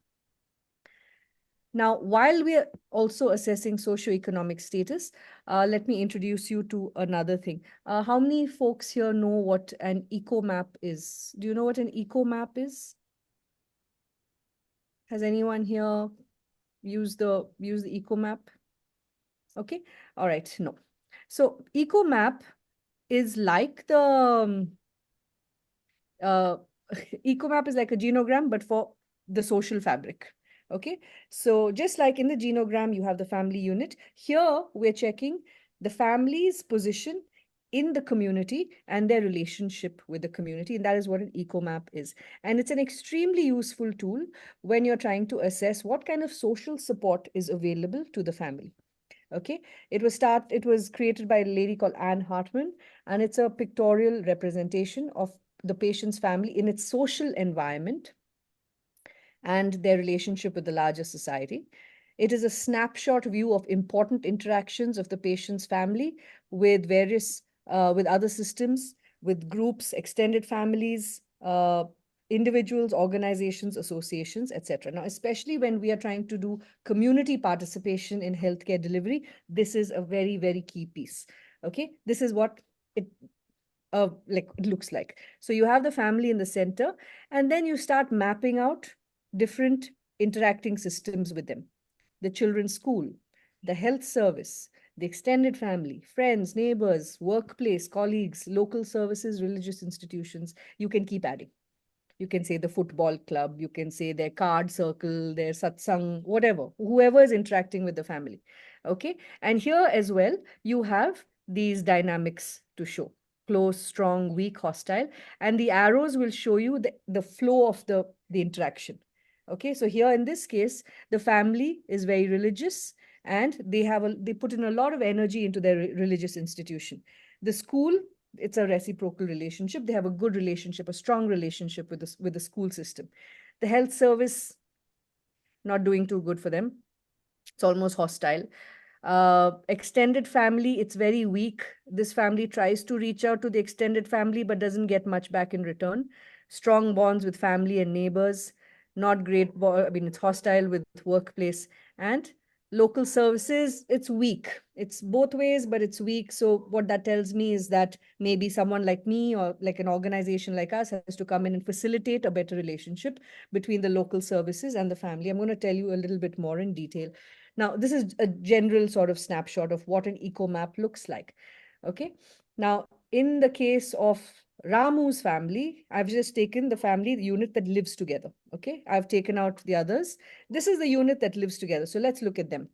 Now, while we are also assessing socioeconomic status, let me introduce you to another thing. How many folks here know what an eco map is? Do you know what an eco map is? Has anyone here used the eco map? Okay, all right, no. So eco map is like the eco map is like a genogram, but for the social fabric. Okay, so just like in the genogram, you have the family unit. Here, we're checking the family's position in the community and their relationship with the community. And that is what an eco-map is. And it's an extremely useful tool when you're trying to assess what kind of social support is available to the family. Okay, it was created by a lady called Anne Hartman, and it's a pictorial representation of the patient's family in its social environment and their relationship with the larger society. It is a snapshot view of important interactions of the patient's family with with other systems, with groups, extended families, individuals, organizations, associations, etc. Now, especially when we are trying to do community participation in healthcare delivery, this is a very, very key piece. Okay, this is what it it looks like. So you have the family in the center, and then you start mapping out different interacting systems with them. The children's school, the health service, the extended family, friends, neighbors, workplace, colleagues, local services, religious institutions. You can keep adding. You can say the football club, you can say their card circle, their satsang, whatever, whoever is interacting with the family. Okay. And here as well, you have these dynamics to show: close, strong, weak, hostile. And the arrows will show you the flow of the interaction. Okay. So here in this case, the family is very religious, and they put in a lot of energy into their religious institution. The school, it's a reciprocal relationship. They have a good relationship, a strong relationship with the school system. The health service, not doing too good for them. It's almost hostile. Extended family, it's very weak. This family tries to reach out to the extended family but doesn't get much back in return. Strong bonds with family and neighbors, not great. I mean, it's hostile with workplace. And local services, it's weak. It's both ways, but it's weak. So what that tells me is that maybe someone like me or like an organization like us has to come in and facilitate a better relationship between the local services and the family. I'm going to tell you a little bit more in detail. Now, this is a general sort of snapshot of what an eco map looks like. Okay. Now, in the case of Ramu's family, I've just taken the family, the unit that lives together. Okay. I've taken out the others. This is the unit that lives together. So let's look at them.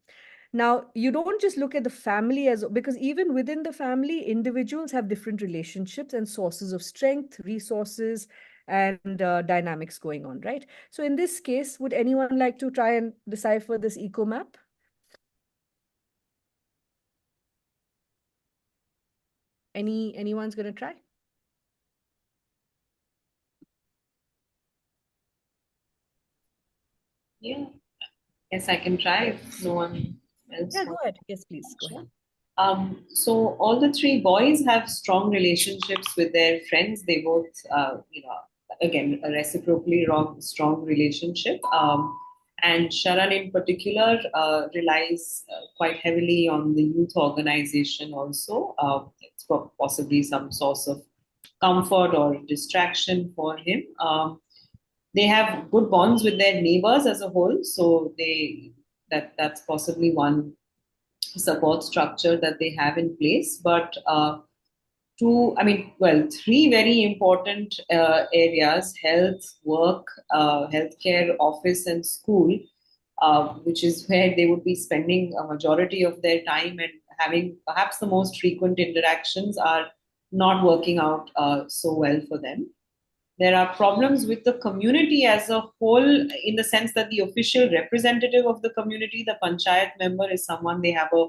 Now, you don't just look at the family because even within the family, individuals have different relationships and sources of strength, resources, and dynamics going on, right? So in this case, would anyone like to try and decipher this eco map? Anyone's going to try?
Yeah. Yes, I can try if no one else
Yeah, go
wants.
ahead. Yes, please. Go ahead.
So all the three boys have strong relationships with their friends. They both, again, a reciprocally strong relationship. And Sharan in particular relies quite heavily on the youth organization also. It's possibly some source of comfort or distraction for him. They have good bonds with their neighbors as a whole, so that's possibly one support structure that they have in place. But three very important areas: health, work, healthcare, office, and school, which is where they would be spending a majority of their time and having perhaps the most frequent interactions, are not working out so well for them. There are problems with the community as a whole, in the sense that the official representative of the community, the panchayat member, is someone they have a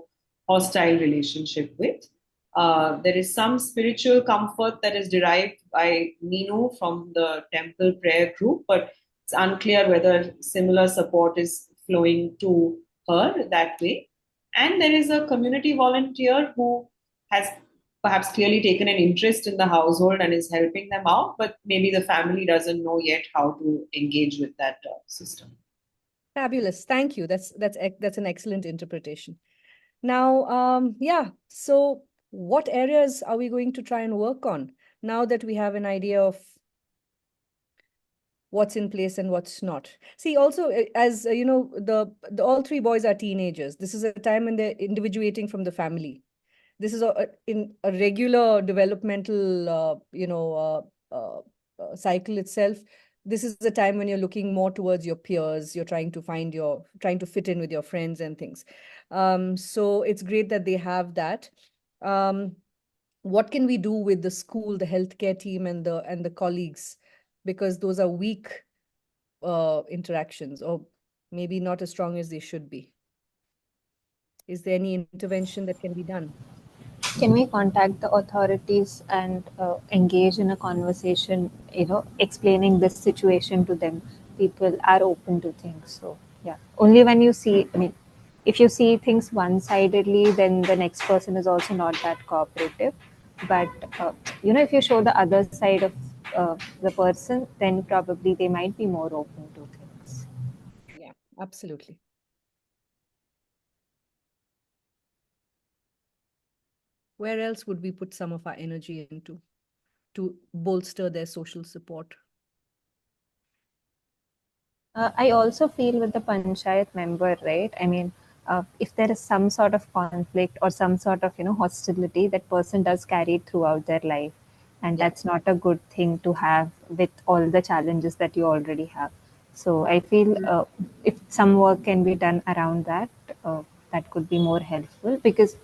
hostile relationship with. There is some spiritual comfort that is derived by Ninu from the temple prayer group, but it's unclear whether similar support is flowing to her that way. And there is a community volunteer who has perhaps clearly taken an interest in the household and is helping them out, but maybe the family doesn't know yet how to engage with that system.
Fabulous. Thank you. That's an excellent interpretation. Now, yeah. So what areas are we going to try and work on now that we have an idea of what's in place and what's not? See, also, as you know, the all three boys are teenagers. This is a time when they're individuating from the family. This is in a regular developmental, cycle itself. This is the time when you're looking more towards your peers. You're trying to fit in with your friends and things. So it's great that they have that. what can we do with the school, the healthcare team, and the colleagues, because those are weak interactions, or maybe not as strong as they should be. Is there any intervention that can be done?
Can we contact the authorities and engage in a conversation, explaining this situation to them? People are open to things. So, yeah. Only when you see, I mean, if you see things one sidedly, then the next person is also not that cooperative. But, if you show the other side of the person, then probably they might be more open to things.
Yeah, absolutely. Where else would we put some of our energy into to bolster their social support?
I also feel with the panchayat member, right? I mean, if there is some sort of conflict or some sort of hostility, that person does carry it throughout their life, and
Yeah.
that's not a good thing to have with all the challenges that you already have. So I feel if some work can be done around that, that could be more helpful, because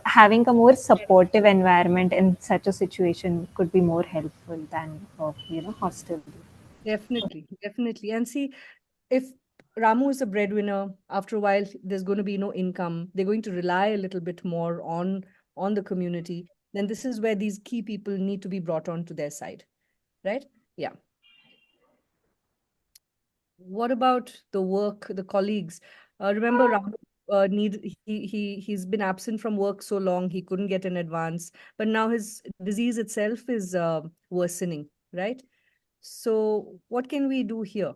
having a more supportive environment in such a situation could be more helpful than hostility.
Definitely, definitely. And see, if Ramu is a breadwinner, after a while there's going to be no income. They're going to rely a little bit more on the community. Then this is where these key people need to be brought on to their side, right? Yeah. What about the work, the colleagues? Remember, Ramu he's been absent from work so long he couldn't get an advance, but now his disease itself is worsening, right? So what can we do here?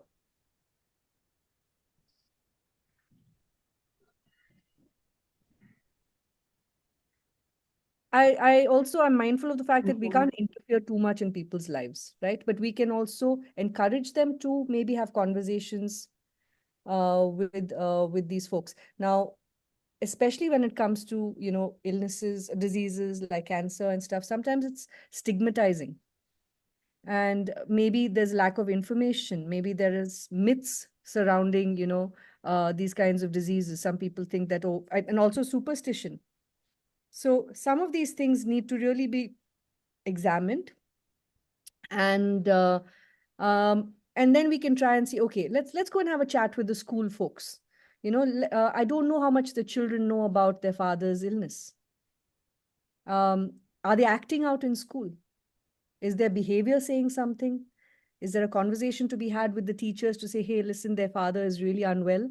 I also am mindful of the fact that we can't interfere too much in people's lives, right? But we can also encourage them to maybe have conversations with these folks. Now, especially when it comes to, illnesses, diseases like cancer and stuff, sometimes it's stigmatizing. And maybe there's lack of information. Maybe there is myths surrounding, these kinds of diseases. Some people think that, oh, and also superstition. So some of these things need to really be examined, and and then we can try and see, okay, let's go and have a chat with the school folks. I don't know how much the children know about their father's illness. Are they acting out in school? Is their behavior saying something? Is there a conversation to be had with the teachers to say, hey, listen, their father is really unwell,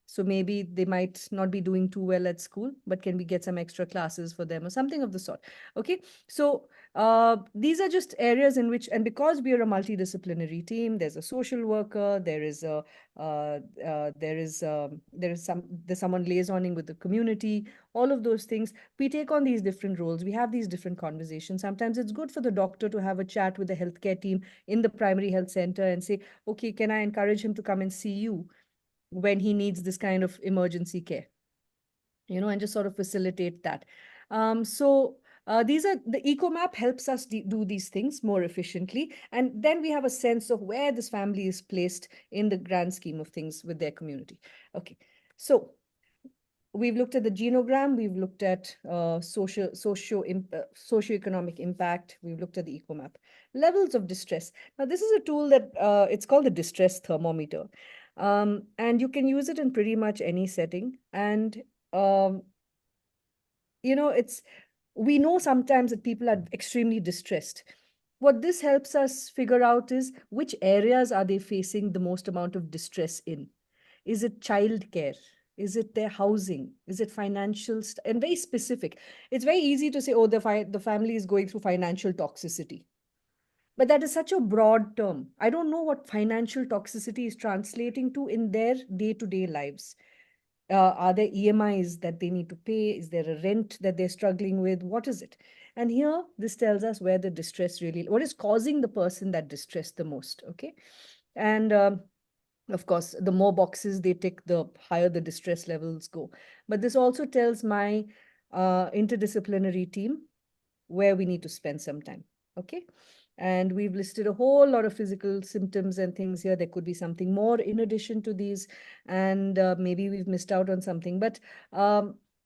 so maybe they might not be doing too well at school, but can we get some extra classes for them or something of the sort? Okay. So these are just areas in which, and because we are a multidisciplinary team, there's a social worker, there's someone liaisoning with the community, all of those things. We take on these different roles. We have these different conversations. Sometimes it's good for the doctor to have a chat with the healthcare team in the primary health center and say, okay, can I encourage him to come and see you when he needs this kind of emergency care, and just sort of facilitate that. So these are the eco map helps us do these things more efficiently, and then we have a sense of where this family is placed in the grand scheme of things with their community. Okay, so we've looked at the genogram, we've looked at socioeconomic impact, we've looked at the eco map. Levels of distress. Now, this is a tool that it's called the distress thermometer. And you can use it in pretty much any setting. And, it's, we know sometimes that people are extremely distressed. What this helps us figure out is which areas are they facing the most amount of distress in. Is it childcare? Is it their housing? Is it financial? And very specific. It's very easy to say, oh, the family is going through financial toxicity. But that is such a broad term. I don't know what financial toxicity is translating to in their day-to-day lives. Are there EMIs that they need to pay? Is there a rent that they're struggling with? What is it? And here, this tells us where the distress really, what is causing the person that distress the most, okay? And of course, the more boxes they tick, the higher the distress levels go. But this also tells my interdisciplinary team where we need to spend some time. Okay. And we've listed a whole lot of physical symptoms and things here. There could be something more in addition to these, and maybe we've missed out on something. But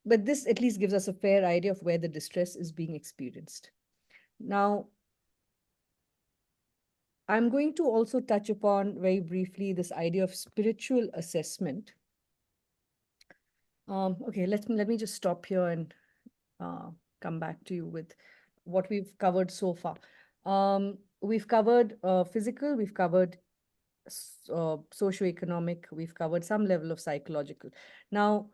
but this at least gives us a fair idea of where the distress is being experienced. Now, I'm going to also touch upon very briefly this idea of spiritual assessment. Okay, let me just stop here and come back to you with what we've covered so far. We've covered physical, we've covered socioeconomic, we've covered some level of psychological. Now,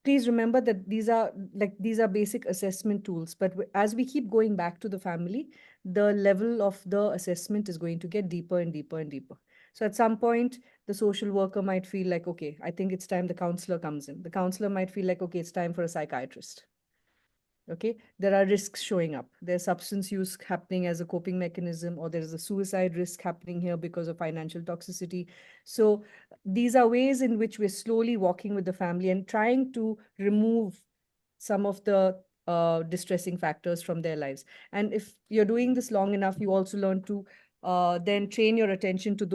please remember that these are basic assessment tools, but as we keep going back to the family, the level of the assessment is going to get deeper and deeper and deeper. So at some point, the social worker might feel like, okay, I think it's time the counselor comes in. The counselor might feel like, okay, it's time for a psychiatrist. Okay, there are risks showing up. There's substance use happening as a coping mechanism, or there's a suicide risk happening here because of financial toxicity. So these are ways in which we're slowly walking with the family and trying to remove some of the distressing factors from their lives. And if you're doing this long enough, you also learn to then train your attention to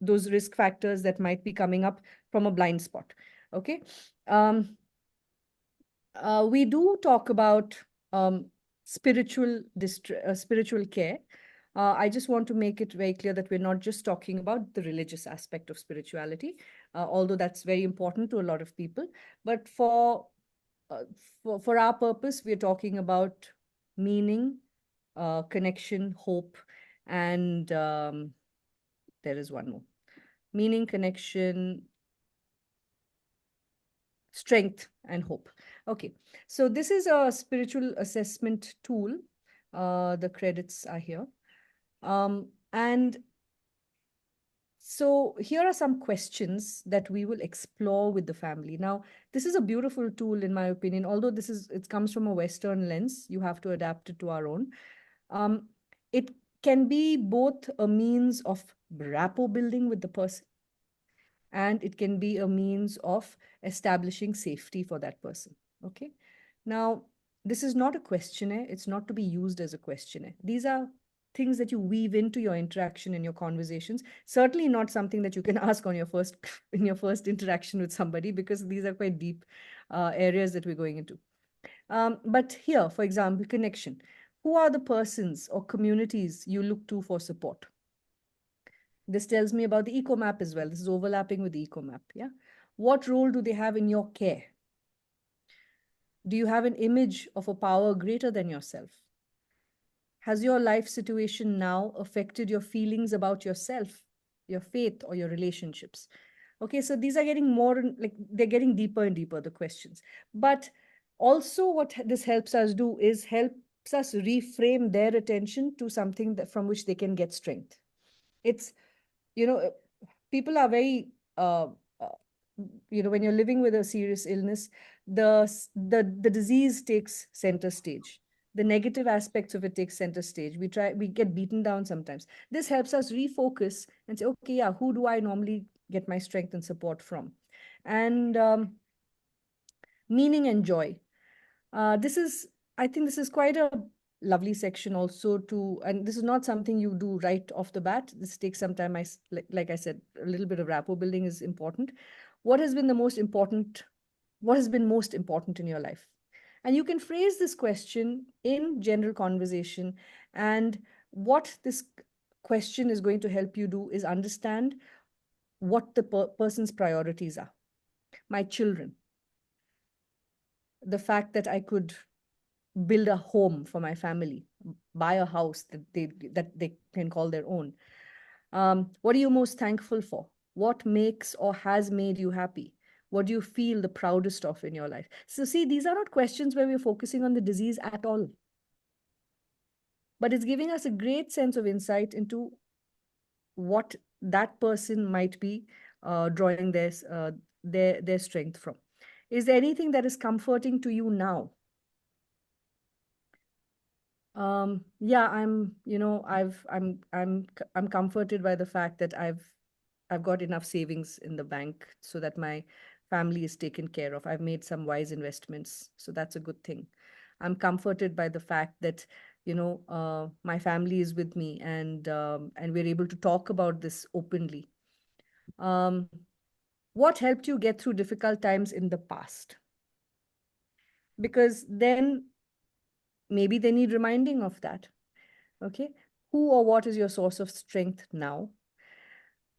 those risk factors that might be coming up from a blind spot. Okay. We do talk about spiritual care. I just want to make it very clear that we're not just talking about the religious aspect of spirituality, although that's very important to a lot of people. But uh, for our purpose, we're talking about meaning, connection, hope, and there is one more: meaning, connection, strength, and hope. Okay, so this is a spiritual assessment tool. The credits are here. And so here are some questions that we will explore with the family. Now, this is a beautiful tool, in my opinion, although it comes from a Western lens. You have to adapt it to our own. It can be both a means of rapport building with the person, and it can be a means of establishing safety for that person. Okay. Now, this is not a questionnaire. It's not to be used as a questionnaire. These are things that you weave into your interaction and your conversations. Certainly not something that you can ask on your first in your first interaction with somebody, because these are quite deep areas that we're going into. But here, for example, connection. Who are the persons or communities you look to for support? This tells me about the eco map as well. This is overlapping with the eco map. Yeah. What role do they have in your care? Do you have an image of a power greater than yourself? Has your life situation now affected your feelings about yourself, your faith, or your relationships? Okay, so these are getting more like they're getting deeper and deeper, the questions. But also, what this helps us do is helps us reframe their attention to something that from which they can get strength. It's, you know, people are very uh, when you're living with a serious illness, the disease takes center stage. The negative aspects of it take center stage. We get beaten down sometimes. This helps us refocus and say, okay, yeah, who do I normally get my strength and support from? And meaning and joy. I think this is quite a lovely section also to, and this is not something you do right off the bat. This takes some time. Like I said, a little bit of rapport building is important. What has been the most important? What has been most important in your life? And you can phrase this question in general conversation. And what this question is going to help you do is understand what the person's priorities are. My children, the fact that I could build a home for my family, buy a house that they can call their own. What are you most thankful for? What makes or has made you happy? What do you feel the proudest of in your life? So see, these are not questions where we're focusing on the disease at all, but it's giving us a great sense of insight into what that person might be drawing their strength from. Is there anything that is comforting to you now? Yeah, I'm comforted by the fact that I've got enough savings in the bank so that my family is taken care of. I've made some wise investments, so that's a good thing. I'm comforted by the fact that, my family is with me, and we're able to talk about this openly. Um, what helped you get through difficult times in the past? because then maybe they need reminding of that. Okay. Who or what is your source of strength now?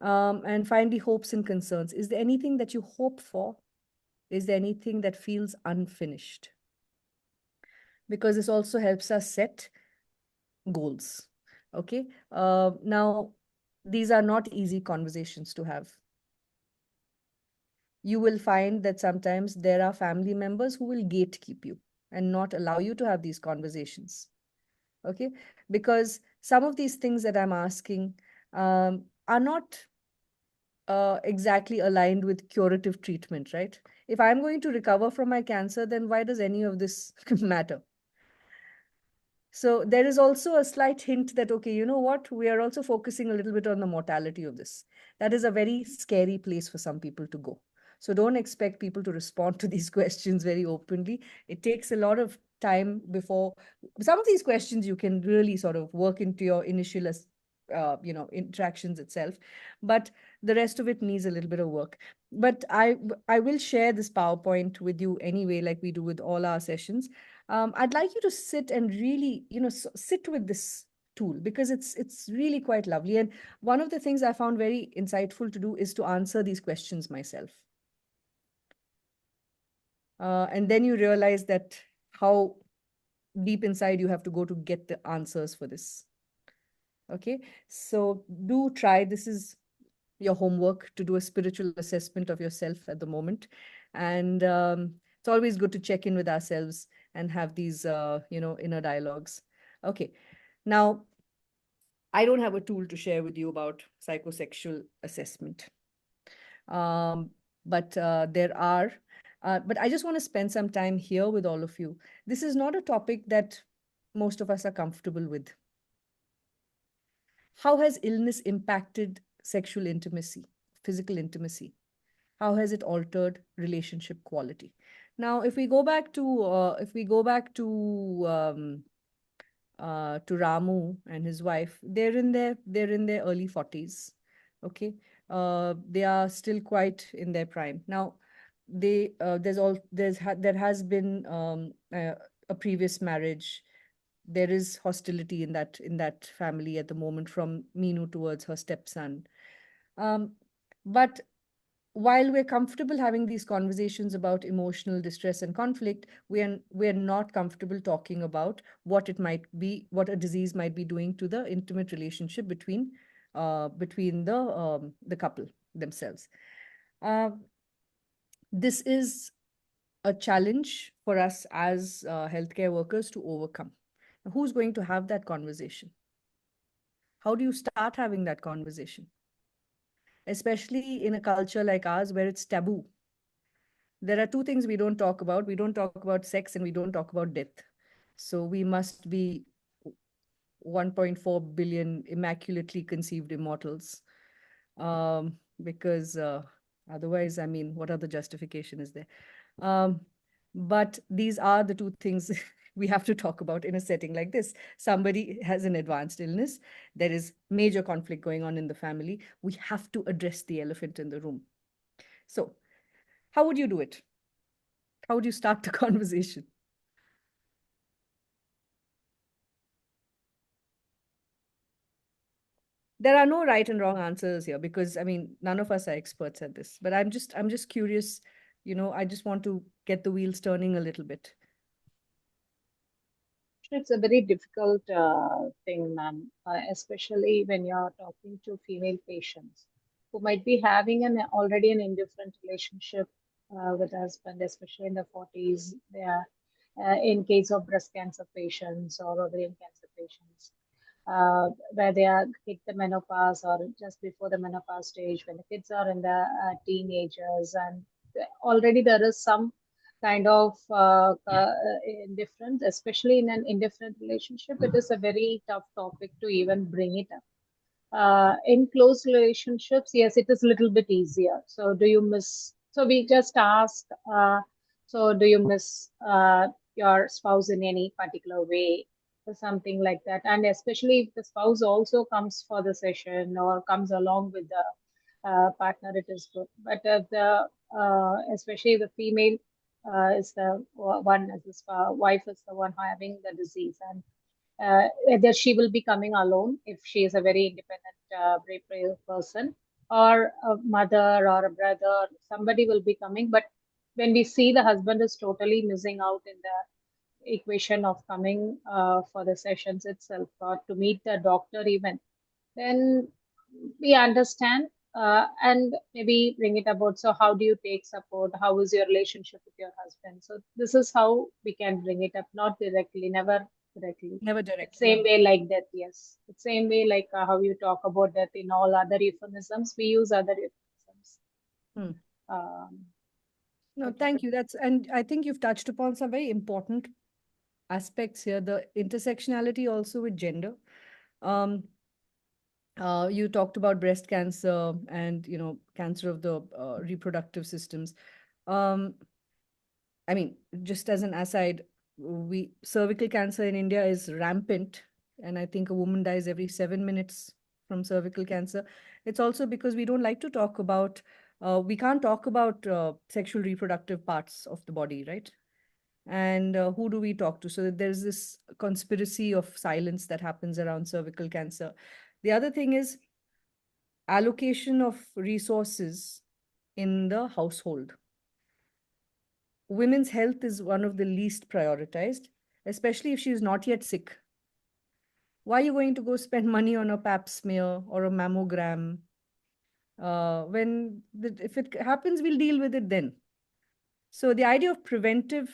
And finally, hopes and concerns. Is there anything that you hope for? Is there anything that feels unfinished? Because this also helps us set goals. Okay. Now, these are not easy conversations to have. You will find that sometimes there are family members who will gatekeep you and not allow you to have these conversations. Okay. Because some of these things that I'm asking are not exactly aligned with curative treatment, right? If I'm going to recover from my cancer, then why does any of this matter? So there is also a slight hint that, okay, you know what? We are also focusing a little bit on the mortality of this. That is a very scary place for some people to go. So don't expect people to respond to these questions very openly. It takes a lot of time before some of these questions you can really sort of work into your initial interactions itself, but the rest of it needs a little bit of work. But I will share this PowerPoint with you anyway, like we do with all our sessions. I'd like you to sit and really, sit with this tool, because it's really quite lovely. And one of the things I found very insightful to do is to answer these questions myself. And then you realize that how deep inside you have to go to get the answers for this. Okay, so do try. This is your homework, to do a spiritual assessment of yourself at the moment. And it's always good to check in with ourselves and have these, inner dialogues. Okay, now I don't have a tool to share with you about psychosexual assessment. But there are, but I just want to spend some time here with all of you. This is not a topic that most of us are comfortable with. How has illness impacted sexual intimacy, physical intimacy? How has it altered relationship quality? Now, if we go back to Ramu and his wife, they're in their early 40s. Okay, they are still quite in their prime. Now, there has been a previous marriage. There is hostility in that family at the moment from Meenu towards her stepson. But while we're comfortable having these conversations about emotional distress and conflict, we're not comfortable talking about what it might be, what a disease might be doing to the intimate relationship between the couple themselves. Uh, this is a challenge for us as healthcare workers to overcome. Now, who's going to have that conversation? How do you start having that conversation? Especially in a culture like ours where it's taboo. There are two things we don't talk about. We don't talk about sex and we don't talk about death. So we must be 1.4 billion immaculately conceived immortals. Because otherwise, I mean, what other justification is there? But these are the two things we have to talk about in a setting like this. Somebody has an advanced illness. There is major conflict going on in the family. We have to address the elephant in the room. So how would you do it? How would you start the conversation? There are no right and wrong answers here, because I mean, none of us are experts at this. But I'm just curious. I just want to get the wheels turning a little bit.
It's a very difficult thing, ma'am, especially when you're talking to female patients who might be having already an indifferent relationship with husband, especially in the 40s. They are, in case of breast cancer patients or ovarian cancer patients, where they are hit the menopause or just before the menopause stage, when the kids are in the teenagers, and already there is some kind of indifference, especially in an indifferent relationship. It is a very tough topic to even bring it up. In close relationships, yes, it is a little bit easier. So, do you miss? So, we just ask, so do you miss your spouse in any particular way, or something like that? And especially if the spouse also comes for the session or comes along with the partner, it is good. But especially the female is the one, as his wife is the one having the disease, and whether she will be coming alone if she is a very independent, brave person, or a mother or a brother, somebody will be coming. But when we see the husband is totally missing out in the equation of coming for the sessions itself, or to meet the doctor even, then we understand, and maybe bring it about. So how do you take support? How is your relationship with your husband? So this is how we can bring it up, not directly, never directly.
Never
It's
directly.
same way like that, yes. It's same way like how you talk about that in all other euphemisms. We use other euphemisms.
Hmm. No,
Okay.
thank you. And I think you've touched upon some very important aspects here. The intersectionality also with gender. Um, you talked about breast cancer and cancer of the reproductive systems. Um, I mean, just as an aside, we cervical cancer in India is rampant, and I think a woman dies every 7 minutes from cervical cancer. It's also because we don't like to talk about, we can't talk about sexual reproductive parts of the body, right? And who do we talk to? So there's this conspiracy of silence that happens around cervical cancer. The other thing is allocation of resources in the household. Women's health is one of the least prioritized, especially if she is not yet sick. Why are you going to go spend money on a pap smear or a mammogram? If it happens, we'll deal with it then. So the idea of preventive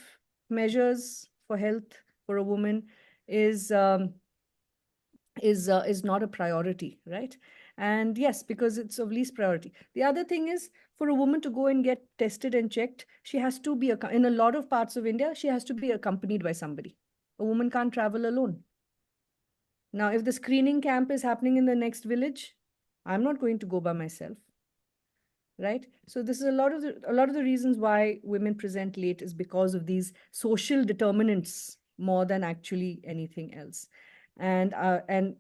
measures for health for a woman is is not a priority, right? And yes, because it's of least priority. The other thing is, for a woman to go and get tested and checked, she has to be in a lot of parts of India, she has to be accompanied by somebody. A woman can't travel alone. Now, if the screening camp is happening in the next village, I'm not going to go by myself, right? So this is a lot of the reasons why women present late is because of these social determinants more than actually anything else. And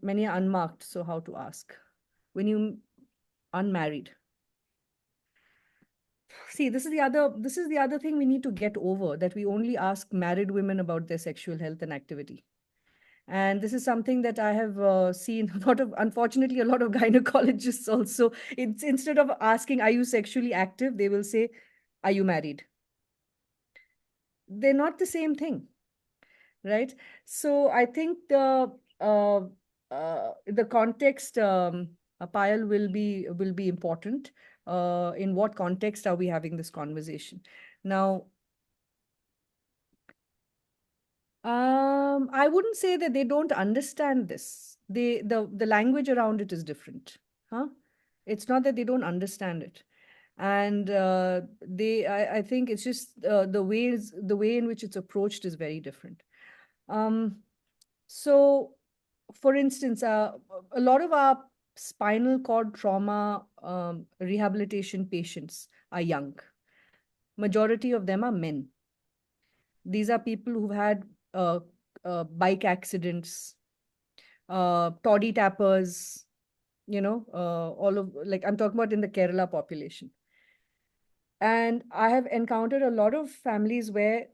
many are unmarked. So how to ask when you unmarried? See, this is the other thing we need to get over, that we only ask married women about their sexual health and activity. And this is something that I have seen unfortunately, a lot of gynecologists also. It's instead of asking, are you sexually active? They will say, are you married? They're not the same thing, right? So I think the context, Payal, will be important. In what context are we having this conversation? Now, I wouldn't say that they don't understand this. The language around it is different, huh? It's not that they don't understand it, and I think it's just the way in which it's approached is very different. Um, so, for instance, a lot of our spinal cord trauma rehabilitation patients are young. Majority of them are men. These are people who've had uh, bike accidents, toddy tappers, all of, like, I'm talking about in the Kerala population. And I have encountered a lot of families where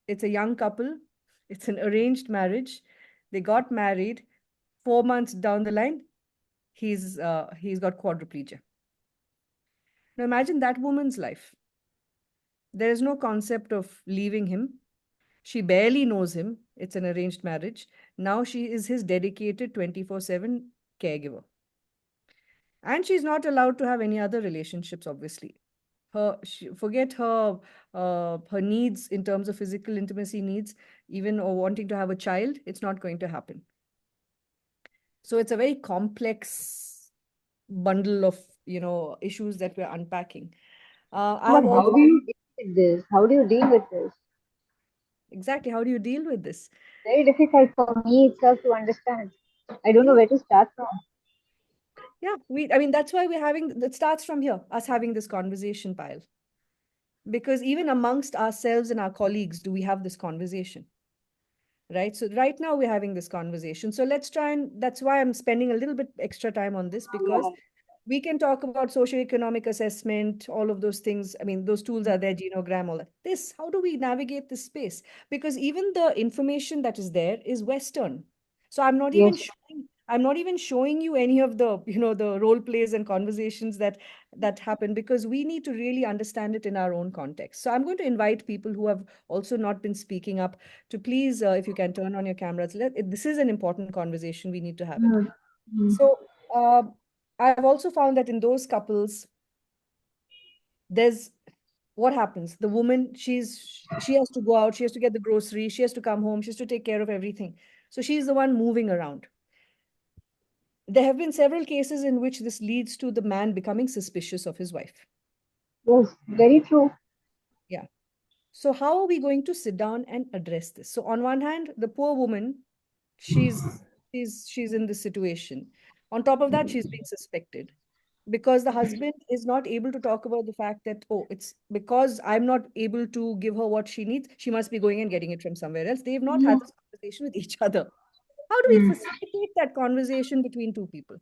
it's a young couple, it's an arranged marriage. They got married. 4 months down the line, he's got quadriplegia. Now imagine that woman's life. There is no concept of leaving him. She barely knows him. It's an arranged marriage. Now she is his dedicated 24/7 caregiver. And she's not allowed to have any other relationships, obviously. Forget her needs in terms of physical intimacy needs, even or wanting to have a child, it's not going to happen. So it's a very complex bundle of issues that we're unpacking. I
But
have
how
also
do you deal with this? How do you deal with this?
exactly, how do you deal with this?
Very difficult for me itself to understand. I don't know
Yeah.
where to start from.
Yeah, I mean, that's why it starts from here, us having this conversation, Pile. Because even amongst ourselves and our colleagues, do we have this conversation? Right? So right now we're having this conversation. So let's try, and that's why I'm spending a little bit extra time on this, because
Yeah.
We can talk about socioeconomic assessment, all of those things. I mean, those tools are there, genogram, all that. This, how do we navigate this space? Because even the information that is there is Western. So
Yes.
I'm not even showing you any of the, the role plays and conversations that happen, because we need to really understand it in our own context. So I'm going to invite people who have also not been speaking up to please, if you can turn on your cameras. This is an important conversation. We need to have it.
Mm. Mm.
So uh, I've also found that in those couples, there's what happens. The woman, she has to go out, she has to get the groceries, she has to come home, she has to take care of everything. So she's the one moving around. There have been several cases in which this leads to the man becoming suspicious of his wife.
Yes, very true.
Yeah. So how are we going to sit down and address this? So on one hand, the poor woman, she's in this situation. On top of that, she's being suspected, because the husband is not able to talk about the fact that, oh, it's because I'm not able to give her what she needs, she must be going and getting it from somewhere else. They've not had this conversation with each other. How do we
Mm.
facilitate that conversation between two people?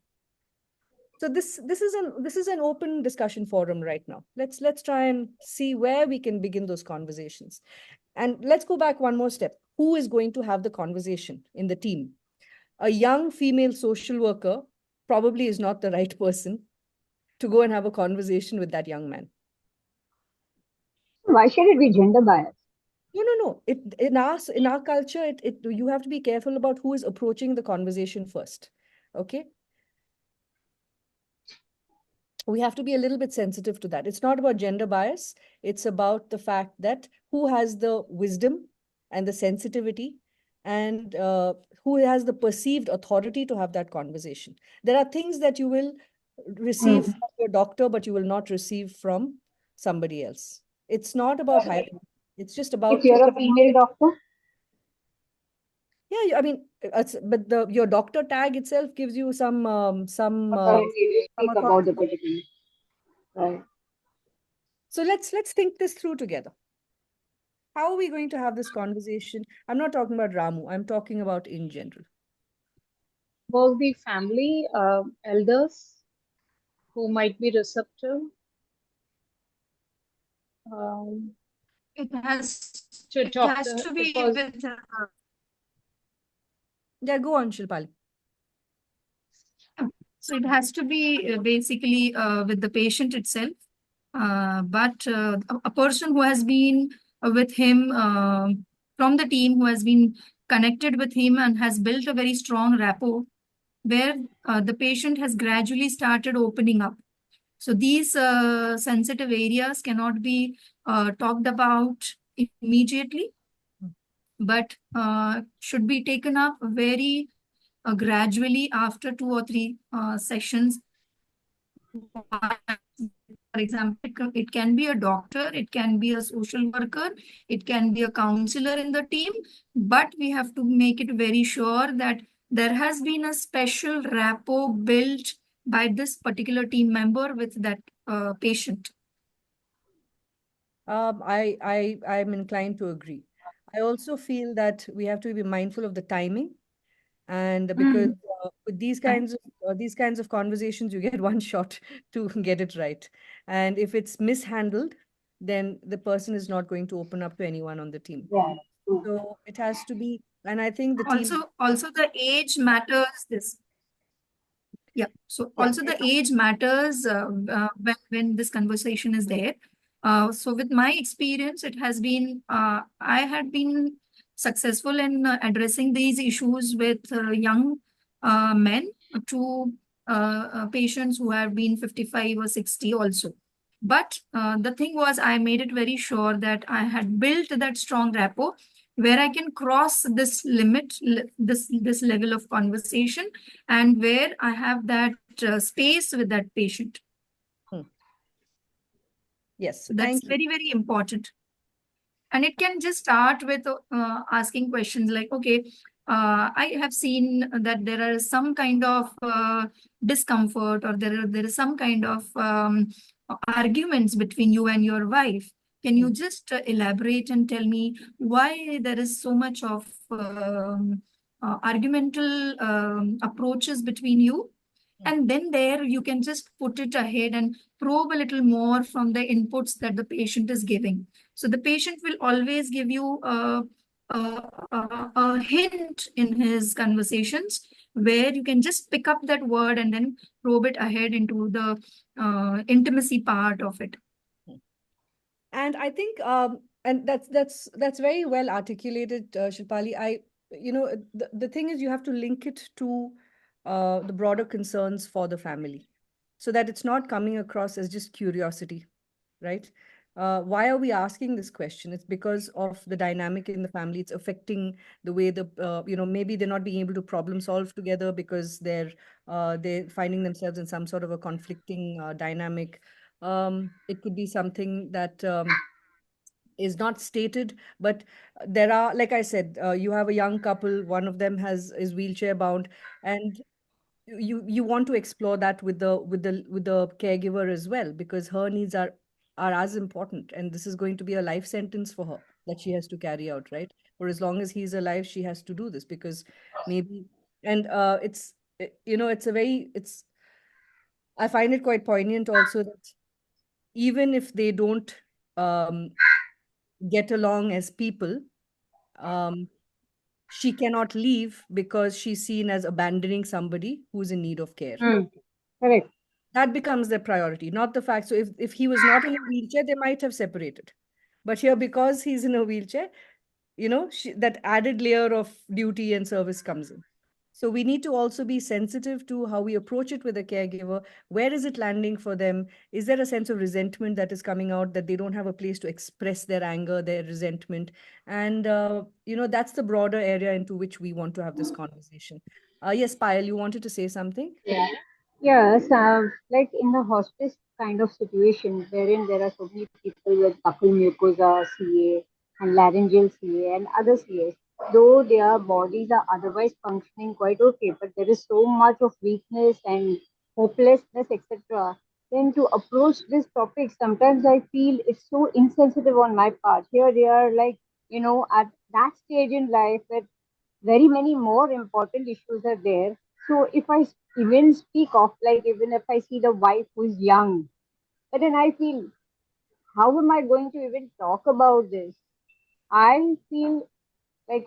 So this is an open discussion forum right now. Let's try and see where we can begin those conversations. And let's go back one more step. Who is going to have the conversation in the team? A young female social worker probably is not the right person to go and have a conversation with that young man.
Why should it be gender biased?
No. In our culture, you have to be careful about who is approaching the conversation first. Okay. We have to be a little bit sensitive to that. It's not about gender bias. It's about the fact that who has the wisdom and the sensitivity, and who has the perceived authority to have that conversation. There are things that you will receive
Mm.
from your doctor, but you will not receive from somebody else. It's not about hierarchy. It's just
If
about,
you're a female doctor,
yeah, I mean, but your doctor tag itself gives you
authority to
some
speak about
authority.
the particular. Right.
So let's think this through together. How are we going to have this conversation? I'm not talking about Ramu. I'm talking about in general.
Both the family elders who might be receptive um,
It has
to
it
talk
has
to,
to be
because
with
Yeah, go on, Shilpali.
so it has to be basically with the patient itself. But a person who has been with him from the team, who has been connected with him and has built a very strong rapport, where the patient has gradually started opening up. So these sensitive areas cannot be talked about immediately, but should be taken up very gradually after 2 or 3 sessions. For example, it can be a doctor, it can be a social worker, it can be a counselor in the team, but we have to make it very sure that there has been a special rapport built by this particular team member with that patient.
I'm inclined to agree. I also feel that we have to be mindful of the timing, and because with these kinds of conversations, you get one shot to get it right, and if it's mishandled, then the person is not going to open up to anyone on the team.
Yeah. True.
So it has to be, and I think the team.
Also the age matters. Yeah. So
Yeah.
also the age matters when this conversation is there. So with my experience, it has been I had been successful in addressing these issues with young men to patients who have been 55 or 60 also. But the thing was, I made it very sure that I had built that strong rapport where I can cross this limit, this level of conversation, and where I have that space with that patient.
Yes.
So that's
Thank you.
very, very important. And it can just start with asking questions like, okay, I have seen that there are some kind of discomfort, or there is some kind of arguments between you and your wife. Can you just elaborate and tell me why there is so much of argumental approaches between you? And then there you can just put it ahead and probe a little more from the inputs that the patient is giving. So the patient will always give you a hint in his conversations where you can just pick up that word and then probe it ahead into the intimacy part of it.
And I think, and that's very well articulated, Shilpali. The thing is, you have to link it to the broader concerns for the family, so that it's not coming across as just curiosity, right? Why are we asking this question? It's because of the dynamic in the family. It's affecting the way maybe they're not being able to problem solve together because they're finding themselves in some sort of a conflicting dynamic. It could be something that is not stated, but there are, like I said, you have a young couple, one of them is wheelchair bound, and you want to explore that with the caregiver as well, because her needs are as important, and this is going to be a life sentence for her that she has to carry out, right? For as long as he's alive, she has to do this, because maybe, and it's a very, it's I find it quite poignant also that even if they don't um, get along as people, um, she cannot leave because she's seen as abandoning somebody who's in need of care.
Correct.
That becomes their priority, not the fact. So if he was not in a wheelchair, they might have separated. But here, because he's in a wheelchair, that added layer of duty and service comes in. So we need to also be sensitive to how we approach it with a caregiver. Where is it landing for them? Is there a sense of resentment that is coming out, that they don't have a place to express their anger, their resentment? And, that's the broader area into which we want to have this conversation. Yes, Payal, you wanted to say something?
Yeah. Yes, like in the hospice kind of situation wherein there are so many people with buccal mucosa CA and laryngeal CA and other CAs, though their bodies are otherwise functioning quite okay, but there is so much of weakness and hopelessness, etc. Then to approach this topic, sometimes I feel it's so insensitive on my part. Here they are like, at that stage in life where very many more important issues are there. So if I even speak of, like, even if I see the wife who's young, but then I feel, how am I going to even talk about this? I feel like,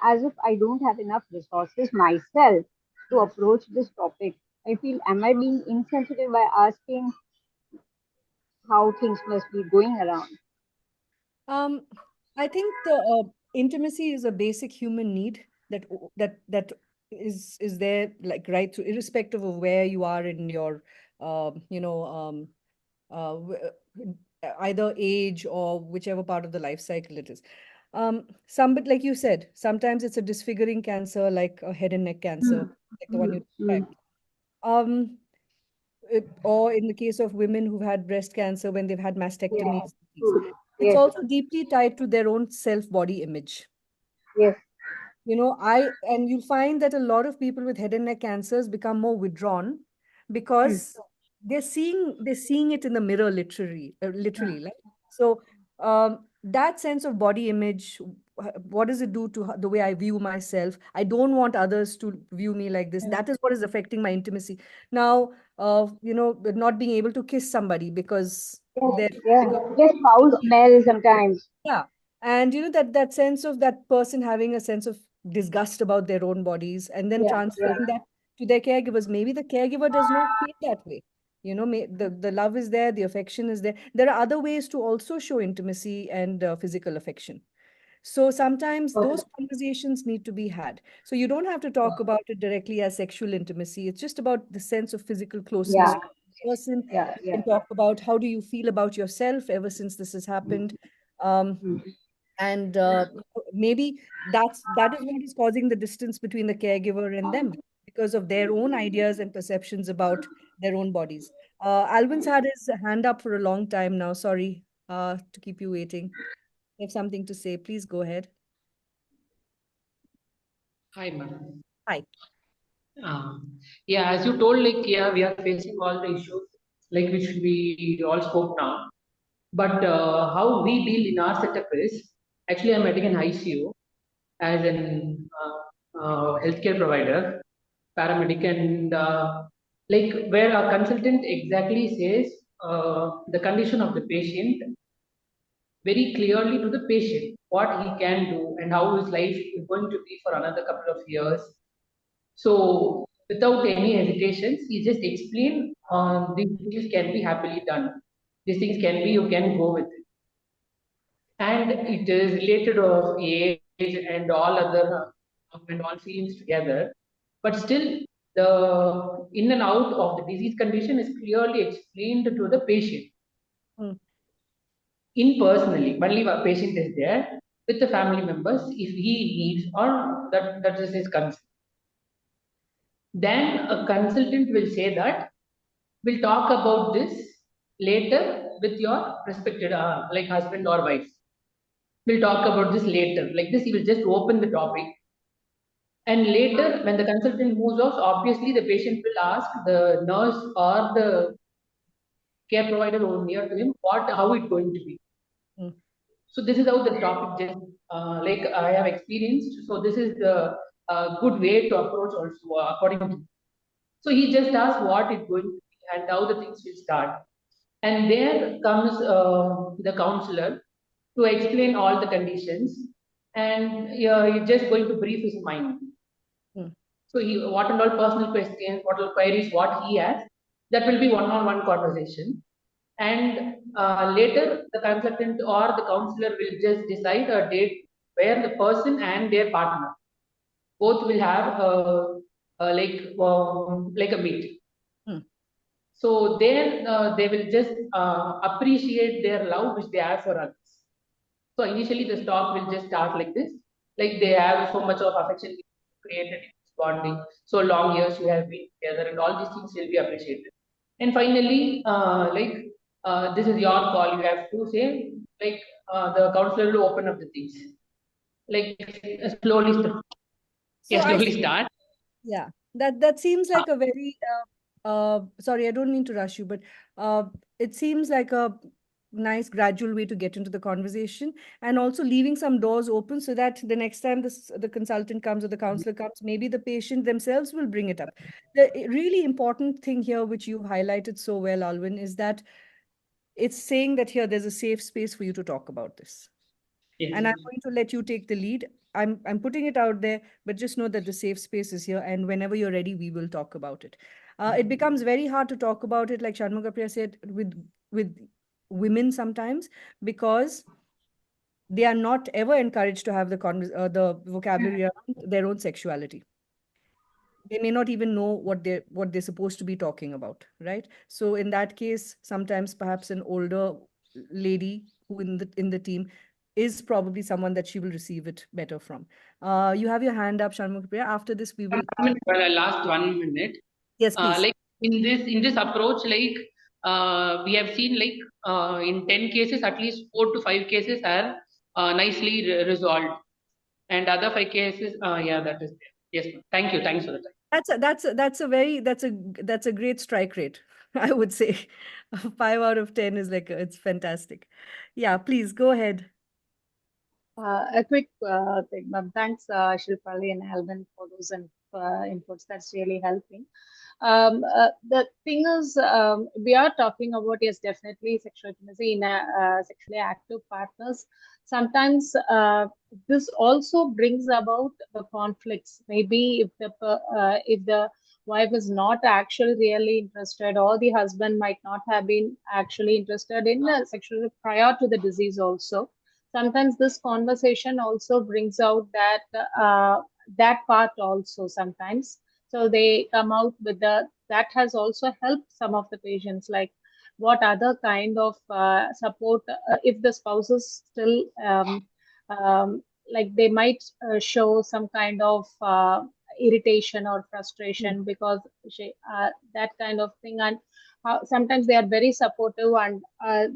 as if I don't have enough resources myself to approach this topic. I feel, am I being insensitive by asking how things must be going around?
Um, I think the intimacy is a basic human need that is there, like, right, so irrespective of where you are in your um, you know um, either age or whichever part of the life cycle it is. But like you said, sometimes it's a disfiguring cancer, like a head and neck cancer,
Mm,
like the one
mm,
you
mm.
described. Um, or in the case of women who've had breast cancer when they've had
Yeah,
mastectomies.
true.
It's
Yes,
also deeply tied to their own self body image.
yes.
And you'll find that a lot of people with head and neck cancers become more withdrawn
Mm,
because they're seeing it in the mirror, literally, like. So that sense of body image, what does it do to the way I view myself? I don't want others to view me like this. That is what is affecting my intimacy now. Not being able to kiss somebody because
yes,
they're
yeah.
because
Just foul smell sometimes.
yeah. And that sense of that person having a sense of disgust about their own bodies and then
Yeah, yeah.
transferring that to their caregivers. Maybe the caregiver does not feel that way. The love is there, the affection is there. There are other ways to also show intimacy and physical affection. So sometimes
Okay.
those conversations need to be had. So you don't have to talk about it directly as sexual intimacy. It's just about the sense of physical closeness
Yeah,
to the person.
yeah,
You
yeah.
can talk about how do you feel about yourself ever since this has happened. Um,
Mm.
and maybe that is what is causing the distance between the caregiver and them because of their own ideas and perceptions about their own bodies. Alvin's had his hand up for a long time now. Sorry to keep you waiting. You have something to say, please go ahead.
Hi, ma'am.
Hi.
Uh, yeah, as you told, like, yeah, we are facing all the issues, like, which we all spoke now. But how we deal in our setup is actually I'm at an ICU as an healthcare provider, paramedic, and like where a consultant exactly says the condition of the patient very clearly to the patient, what he can do and how his life is going to be for another couple of years. So without any hesitations, he just explain these things can be happily done. These things can be, you can go with it. And it is related of age and all other and all feelings together. But still, the in and out of the disease condition is clearly explained to the patient.
Mm.
In personally, only a patient is there with the family members if he needs or that is his concern. Then a consultant will say that we'll talk about this later with your respected like husband or wife. We'll talk about this later. Like this, he will just open the topic. And later, when the consultant moves off, obviously the patient will ask the nurse or the care provider over near to him how it's going to be.
Mm.
So this is how the topic just like I have experienced. So this is the good way to approach also according to. So he just asks what it's going to be and how the things will start. And there comes the counselor to explain all the conditions, and he's just going to brief his mind.
Mm.
So what and all personal questions, what all queries, what he has, that will be one-on-one conversation. And later, the consultant or the counselor will just decide a date where the person and their partner both will have like a meet.
Mm.
So then they will just appreciate their love which they have for others. So initially the talk will just start like this, like they have so much of affection created in this bonding, so long years you have been together, and all these things will be appreciated. And finally, this is your call. You have to say, like the counselor will open up the things, like slowly,
So I
slowly
see.
start.
Yeah, that seems like a very sorry, I don't mean to rush you, but it seems like a nice gradual way to get into the conversation, and also leaving some doors open so that the next time the consultant comes or the counselor comes, maybe the patient themselves will bring it up. The really important thing here, which you've highlighted so well, Alvin, is that it's saying that here there's a safe space for you to talk about this.
Yes.
And I'm going to let you take the lead. I'm putting it out there, but just know that the safe space is here, and whenever you're ready, we will talk about it. It becomes very hard to talk about it, like Shanmugapriya said, with women sometimes, because they are not ever encouraged to have the vocabulary around their own sexuality. They may not even know what they're supposed to be talking about, right? So in that case, sometimes perhaps an older lady who in the team is probably someone that she will receive it better from. You have your hand up, Shanmugapriya. After this, we will.
Well, last 1 minute.
Yes, please.
Like in this approach, like we have seen, like in 10 cases, at least 4 to 5 cases are nicely resolved, and other 5 cases, yeah, that is there. Yes, ma'am. Thank you. Thanks for the time.
That's a great strike rate. I would say 5 out of 10 is like it's fantastic. Yeah, please go ahead.
A quick thing, ma'am. Thanks, Shilpali and Alvin, for those inputs. That's really helping. The thing is, we are talking about, yes, definitely sexual intimacy in sexually active partners. Sometimes this also brings about the conflicts. Maybe if the wife is not actually really interested, or the husband might not have been actually interested in sexual prior to the disease also. Sometimes this conversation also brings out that part also sometimes. So they come out with that has also helped some of the patients, like what other kind of support if the spouse is still like they might show some kind of irritation or frustration because that kind of thing. And sometimes they are very supportive, and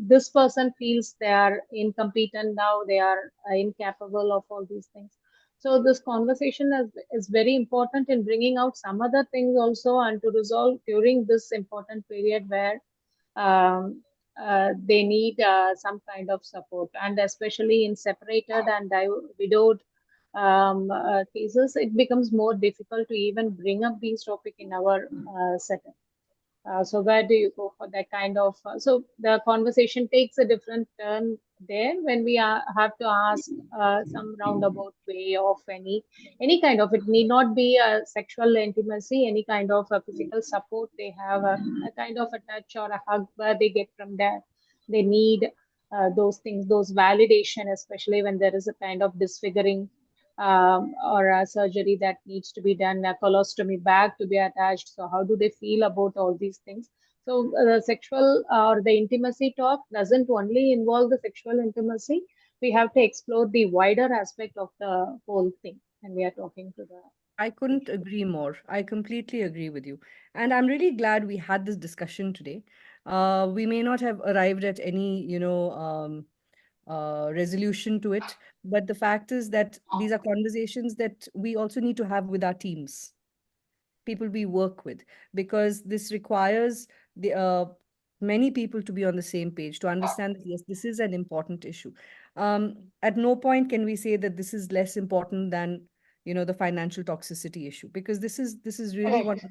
this person feels they are incompetent now, they are incapable of all these things. So this conversation is very important in bringing out some other things also, and to resolve during this important period where they need some kind of support, and especially in separated and widowed cases, it becomes more difficult to even bring up these topic in our setting. So where do you go for that kind of? So the conversation takes a different turn there when we have to ask some roundabout way of any kind of. It need not be a sexual intimacy, any kind of a physical support. They have a kind of a touch or a hug where they get from there. They need those things, those validation, especially when there is a kind of disfiguring or a surgery that needs to be done, a colostomy bag to be attached. So, how do they feel about all these things? So, the sexual or the intimacy talk doesn't only involve the sexual intimacy. We have to explore the wider aspect of the whole thing, and we are talking to the
I couldn't
patient.
agree more. I completely agree with you. And I'm really glad we had this discussion today. We may not have arrived at any, resolution to it, but the fact is that these are conversations that we also need to have with our teams, people we work with, because this requires the many people to be on the same page to understand that yes, this is an important issue. At no point can we say that this is less important than the financial toxicity issue, because this is really
Correct.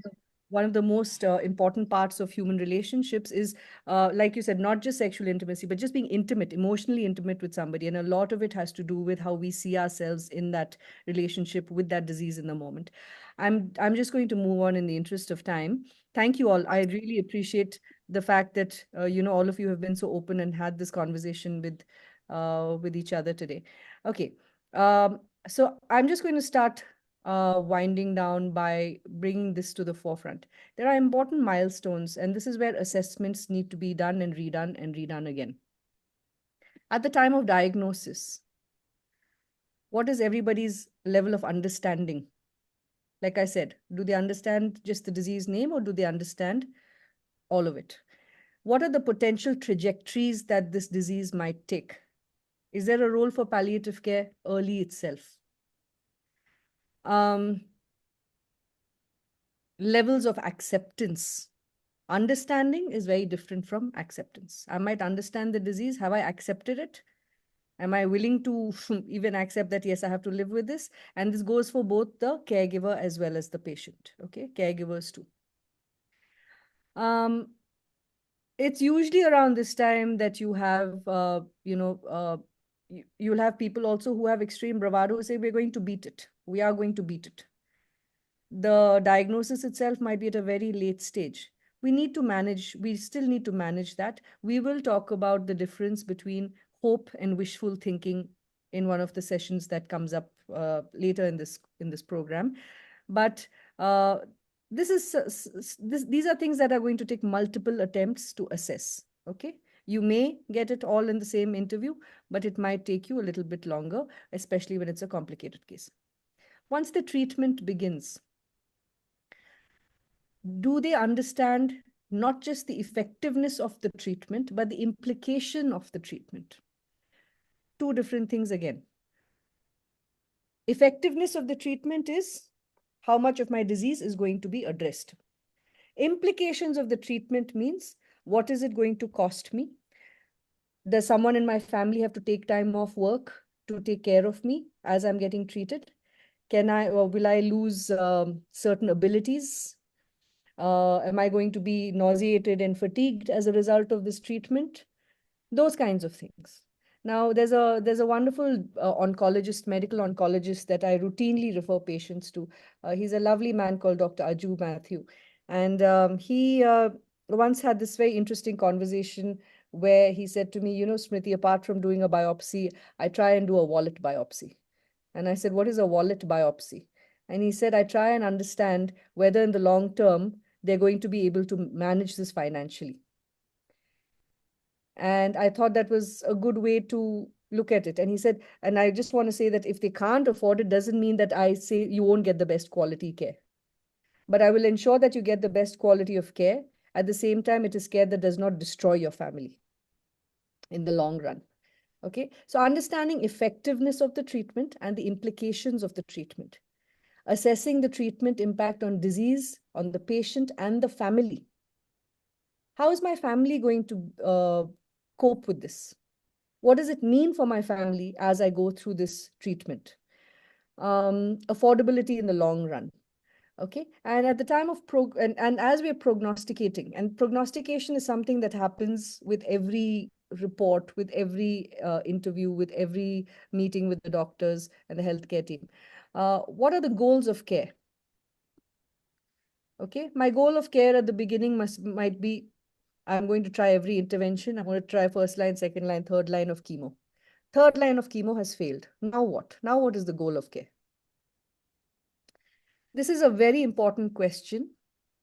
one of the most important parts of human relationships is, like you said, not just sexual intimacy, but just being intimate, emotionally intimate with somebody, and a lot of it has to do with how we see ourselves in that relationship with that disease in the moment. I'm just going to move on in the interest of time. Thank you all. I really appreciate the fact that all of you have been so open and had this conversation with each other today. Okay. So I'm just going to start winding down by bringing this to the forefront. There are important milestones, and this is where assessments need to be done and redone again. At the time of diagnosis, what is everybody's level of understanding? Like I said, do they understand just the disease name, or do they understand all of it? What are the potential trajectories that this disease might take? Is there a role for palliative care early itself? Um, Levels of acceptance. Understanding is very different from acceptance. I might understand the disease. Have I accepted it? Am I willing to even accept that, yes, I have to live with this? And this goes for both the caregiver as well as the patient. Okay, caregivers too. It's usually around this time that you have, you'll have people also who have extreme bravado who say, we're going to beat it. We are going to beat it. The diagnosis itself might be at a very late stage. We still need to manage that. We will talk about the difference between hope and wishful thinking in one of the sessions that comes up later in this program. But uh, these are things that are going to take multiple attempts to assess. Okay, you may get it all in the same interview, but it might take you a little bit longer, especially when it's a complicated case. Once the treatment begins, do they understand not just the effectiveness of the treatment, but the implication of the treatment? Two different things again. Effectiveness of the treatment is how much of my disease is going to be addressed. Implications of the treatment means, what is it going to cost me? Does someone in my family have to take time off work to take care of me as I'm getting treated? Will I lose certain abilities? Am I going to be nauseated and fatigued as a result of this treatment? Those kinds of things. Now, there's a wonderful medical oncologist that I routinely refer patients to. He's a lovely man called Dr. Aju Matthew, and he once had this very interesting conversation where he said to me, Smriti, apart from doing a biopsy, I try and do a wallet biopsy. And I said, what is a wallet biopsy? And he said, I try and understand whether in the long term they're going to be able to manage this financially. And I thought that was a good way to look at it. And he said, and I just want to say that if they can't afford it, doesn't mean that I say you won't get the best quality care. But I will ensure that you get the best quality of care. At the same time, it is care that does not destroy your family in the long run. Okay, so understanding effectiveness of the treatment and the implications of the treatment. Assessing the treatment impact on disease, on the patient and the family. How is my family going to cope with this? What does it mean for my family as I go through this treatment? Affordability in the long run. Okay. And at the time of and as we're prognosticating, and prognostication is something that happens with every report, with every interview, with every meeting with the doctors and the healthcare team. What are the goals of care? Okay. My goal of care at the beginning might be, I'm going to try every intervention. I'm going to try first line, second line, third line of chemo. Third line of chemo has failed. Now what? Now what is the goal of care? This is a very important question.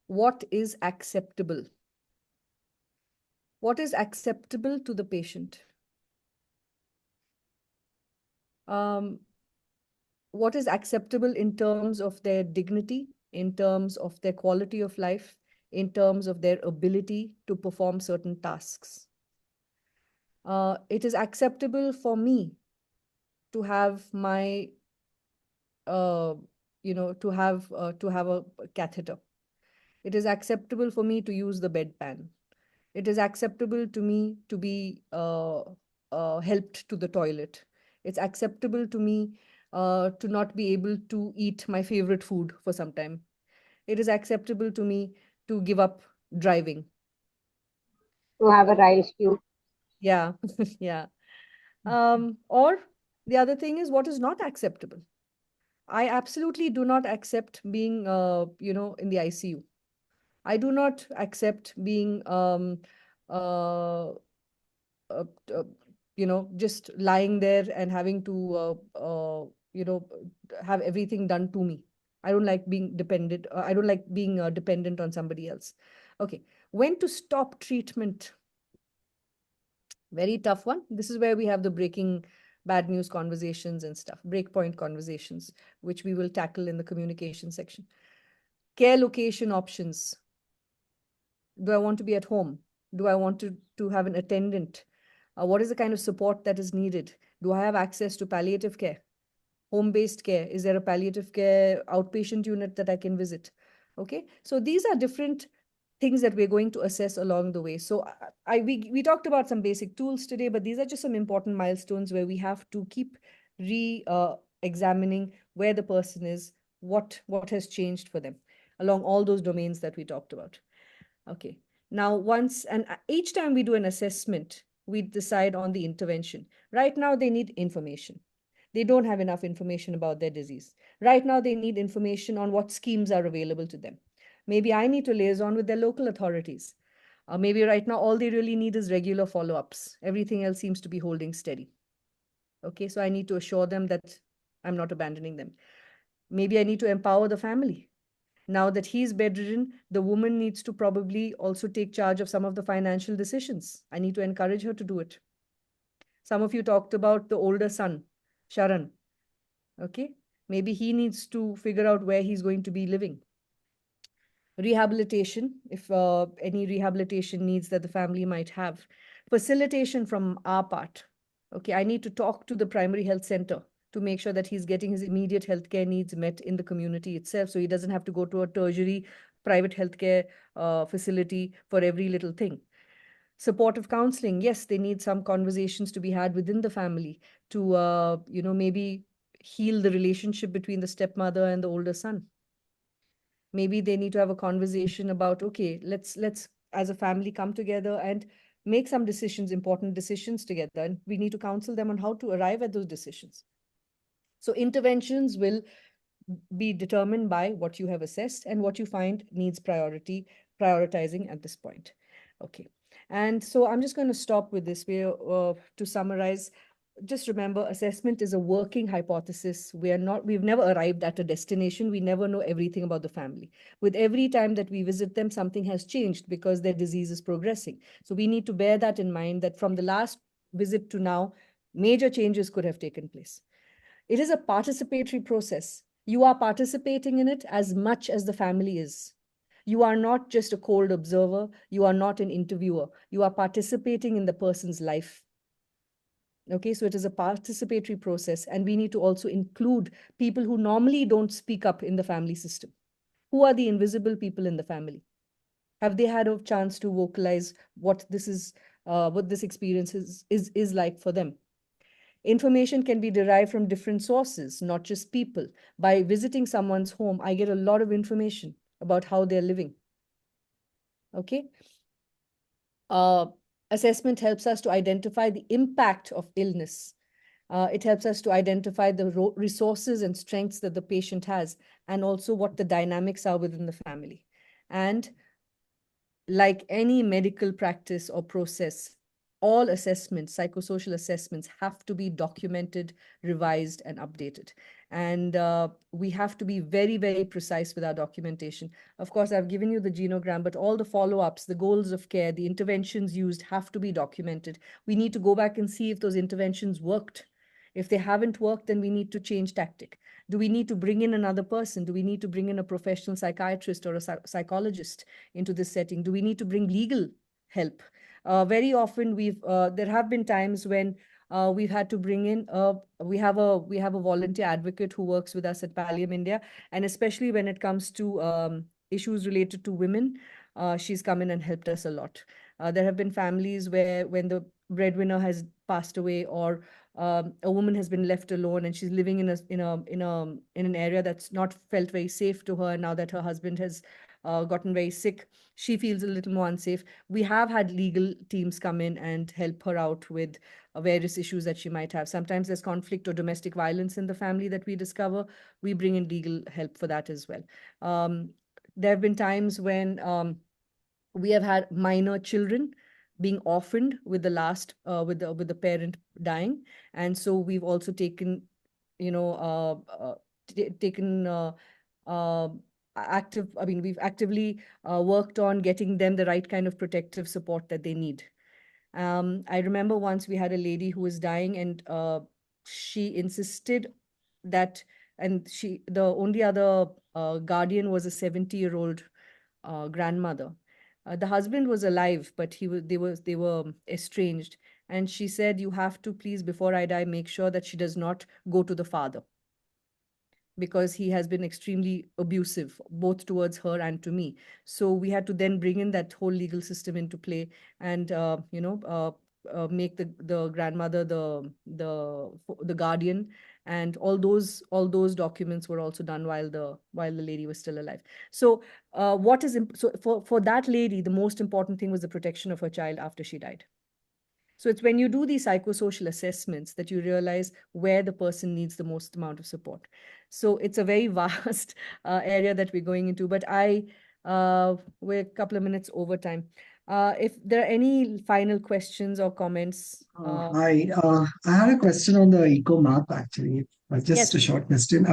What is acceptable? What is acceptable to the patient? What is acceptable in terms of their dignity, in terms of their quality of life, in terms of their ability to perform certain tasks? It is acceptable for me to have my, to have a catheter. It is acceptable for me to use the bedpan. It is acceptable to me to be helped to the toilet. It's acceptable to me to not be able to eat my favorite food for some time. It is acceptable to me to give up driving.
To have a rice tube.
Yeah, yeah. Or the other thing is, what is not acceptable? I absolutely do not accept being, in the ICU. I do not accept being, uh, uh, uh, just lying there and having to, have everything done to me. I don't like being dependent. I don't like being dependent on somebody else. Okay. When to stop treatment? Very tough one. This is where we have the breaking bad news conversations and stuff, breakpoint conversations, which we will tackle in the communication section. Care location options. Do I want to be at home? Do I want to have an attendant? What is the kind of support that is needed? Do I have access to palliative care? Home-based care? Is there a palliative care outpatient unit that I can visit? Okay, so these are different things that we're going to assess along the way. So we talked about some basic tools today, but these are just some important milestones where we have to keep examining where the person is, what has changed for them along all those domains that we talked about. Okay. Now, each time we do an assessment, we decide on the intervention. Right now, they need information. They don't have enough information about their disease. Right now, they need information on what schemes are available to them. Maybe I need to liaison with their local authorities. Maybe right now, all they really need is regular follow-ups. Everything else seems to be holding steady. Okay, so I need to assure them that I'm not abandoning them. Maybe I need to empower the family. Now that he's bedridden, the woman needs to probably also take charge of some of the financial decisions. I need to encourage her to do it. Some of you talked about the older son, Sharan. Okay, maybe he needs to figure out where he's going to be living. Rehabilitation, if any rehabilitation needs that the family might have. Facilitation from our part. Okay, I need to talk to the primary health center to make sure that he's getting his immediate healthcare needs met in the community itself, so he doesn't have to go to a tertiary private healthcare facility for every little thing. Supportive counseling, yes, they need some conversations to be had within the family to, maybe heal the relationship between the stepmother and the older son. Maybe they need to have a conversation about, okay, let's as a family come together and make some decisions, important decisions together, and we need to counsel them on how to arrive at those decisions. So interventions will be determined by what you have assessed and what you find needs prioritizing at this point. Okay. And so I'm just going to stop with this. To summarize, just remember, assessment is a working hypothesis. We've never arrived at a destination. We never know everything about the family. With every time that we visit them, something has changed because their disease is progressing. So we need to bear that in mind, that from the last visit to now, major changes could have taken place. It is a participatory process. You are participating in it as much as the family is. You are not just a cold observer. You are not an interviewer. You are participating in the person's life. Okay, so it is a participatory process, and we need to also include people who normally don't speak up in the family system. Who are the invisible people in the family? Have they had a chance to vocalize what this experience is like for them? Information can be derived from different sources, not just people. By visiting someone's home, I get a lot of information about how they're living. Okay. Assessment helps us to identify the impact of illness. It helps us to identify the resources and strengths that the patient has, and also what the dynamics are within the family. And like any medical practice or process, all assessments, psychosocial assessments, have to be documented, revised, and updated. And we have to be very, very precise with our documentation. Of course, I've given you the genogram, but all the follow-ups, the goals of care, the interventions used have to be documented. We need to go back and see if those interventions worked. If they haven't worked, then we need to change tactic. Do we need to bring in another person? Do we need to bring in a professional psychiatrist or a psychologist into this setting? Do we need to bring legal help? Very often there have been times when we've had to bring in we have a volunteer advocate who works with us at Pallium India, and especially when it comes to issues related to women, she's come in and helped us a lot. There have been families where when the breadwinner has passed away, or a woman has been left alone and she's living in an area that's not felt very safe to her. Now that her husband has gotten very sick, she feels a little more unsafe. We have had legal teams come in and help her out with various issues that she might have. Sometimes there's conflict or domestic violence in the family that we discover. We bring in legal help for that as well. There have been times when we have had minor children being orphaned with the last with the parent dying, and so we've also taken taken active. I mean, we've actively worked on getting them the right kind of protective support that they need. I remember once we had a lady who was dying, and she insisted that, and the only other guardian was a 70-year-old grandmother. The husband was alive, but they were estranged. And she said, "You have to please, before I die, make sure that she does not go to the father, because he has been extremely abusive, both towards her and to me." So we had to then bring in that whole legal system into play, and make the grandmother the guardian, and all those documents were also done while the lady was still alive. So for that lady, the most important thing was the protection of her child after she died. So it's when you do these psychosocial assessments that you realize where the person needs the most amount of support. So it's a very vast area that we're going into, but we're a couple of minutes over time. If there are any final questions or comments.
Hi, I had a question on the eco map actually. Just
Yes.
a short question.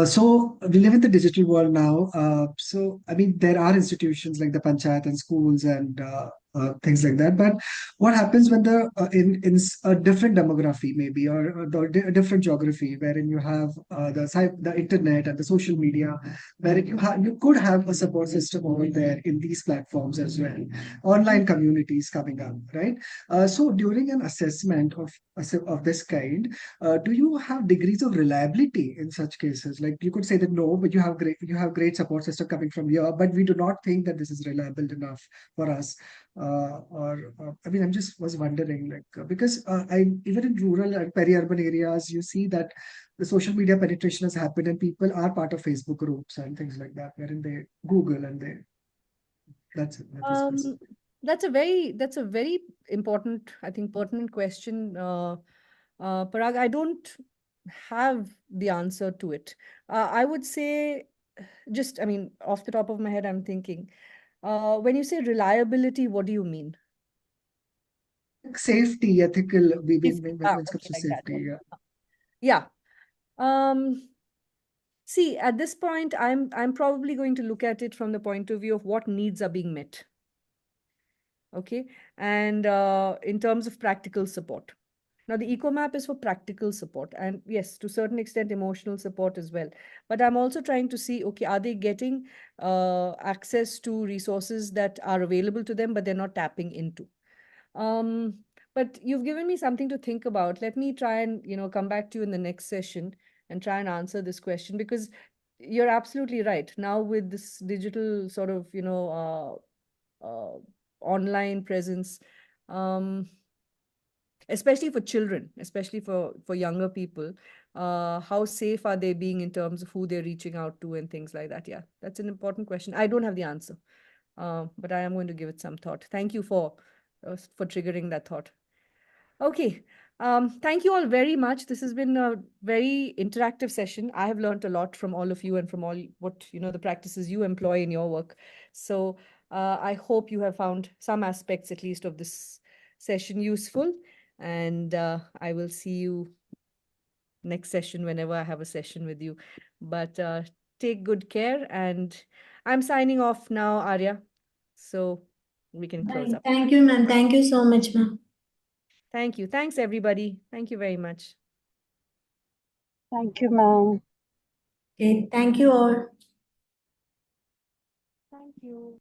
So we live in the digital world now. So I mean, there are institutions like the panchayat and schools and things like that. But what happens when in a different demography maybe, or a different geography, wherein you have the internet and the social media, wherein you could have a support system over there in these platforms as well, online communities coming up, right? So during an assessment of this kind, do you have degrees of reliability in such cases? Like you could say that no, but you have great support system coming from here, but we do not think that this is reliable enough for us. I mean, I'm just was wondering, like, because even in rural and peri-urban areas, you see that the social media penetration has happened, and people are part of Facebook groups and things like that, wherein they Google and that's it.
That's a very important, I think, pertinent question, Parag. I don't have the answer to it. I would say, I mean, off the top of my head, I'm thinking, when you say reliability, what do you mean?
Safety, ethical, when it comes
Okay,
to
like
safety.
that.
Yeah.
Yeah. See, at this point, I'm probably going to look at it from the point of view of what needs are being met. Okay, and in terms of practical support. Now, the eco map is for practical support, and yes, to a certain extent, emotional support as well. But I'm also trying to see, okay, are they getting access to resources that are available to them, but they're not tapping into? But you've given me something to think about. Let me try and come back to you in the next session and try and answer this question, because you're absolutely right. Now with this digital sort of online presence, especially for children, especially for younger people. How safe are they being in terms of who they're reaching out to and things like that? Yeah, that's an important question. I don't have the answer, but I am going to give it some thought. Thank you for triggering that thought. Okay. Thank you all very much. This has been a very interactive session. I have learned a lot from all of you and from all what, the practices you employ in your work. So I hope you have found some aspects, at least, of this session useful. And I will see you next session whenever I have a session with you. But take good care. And I'm signing off now, Arya. So we can close up.
Thank you, ma'am. Thank you so much, ma'am.
Thank you. Thanks, everybody. Thank you very much.
Thank you, ma'am.
Okay, thank you all.
Thank you.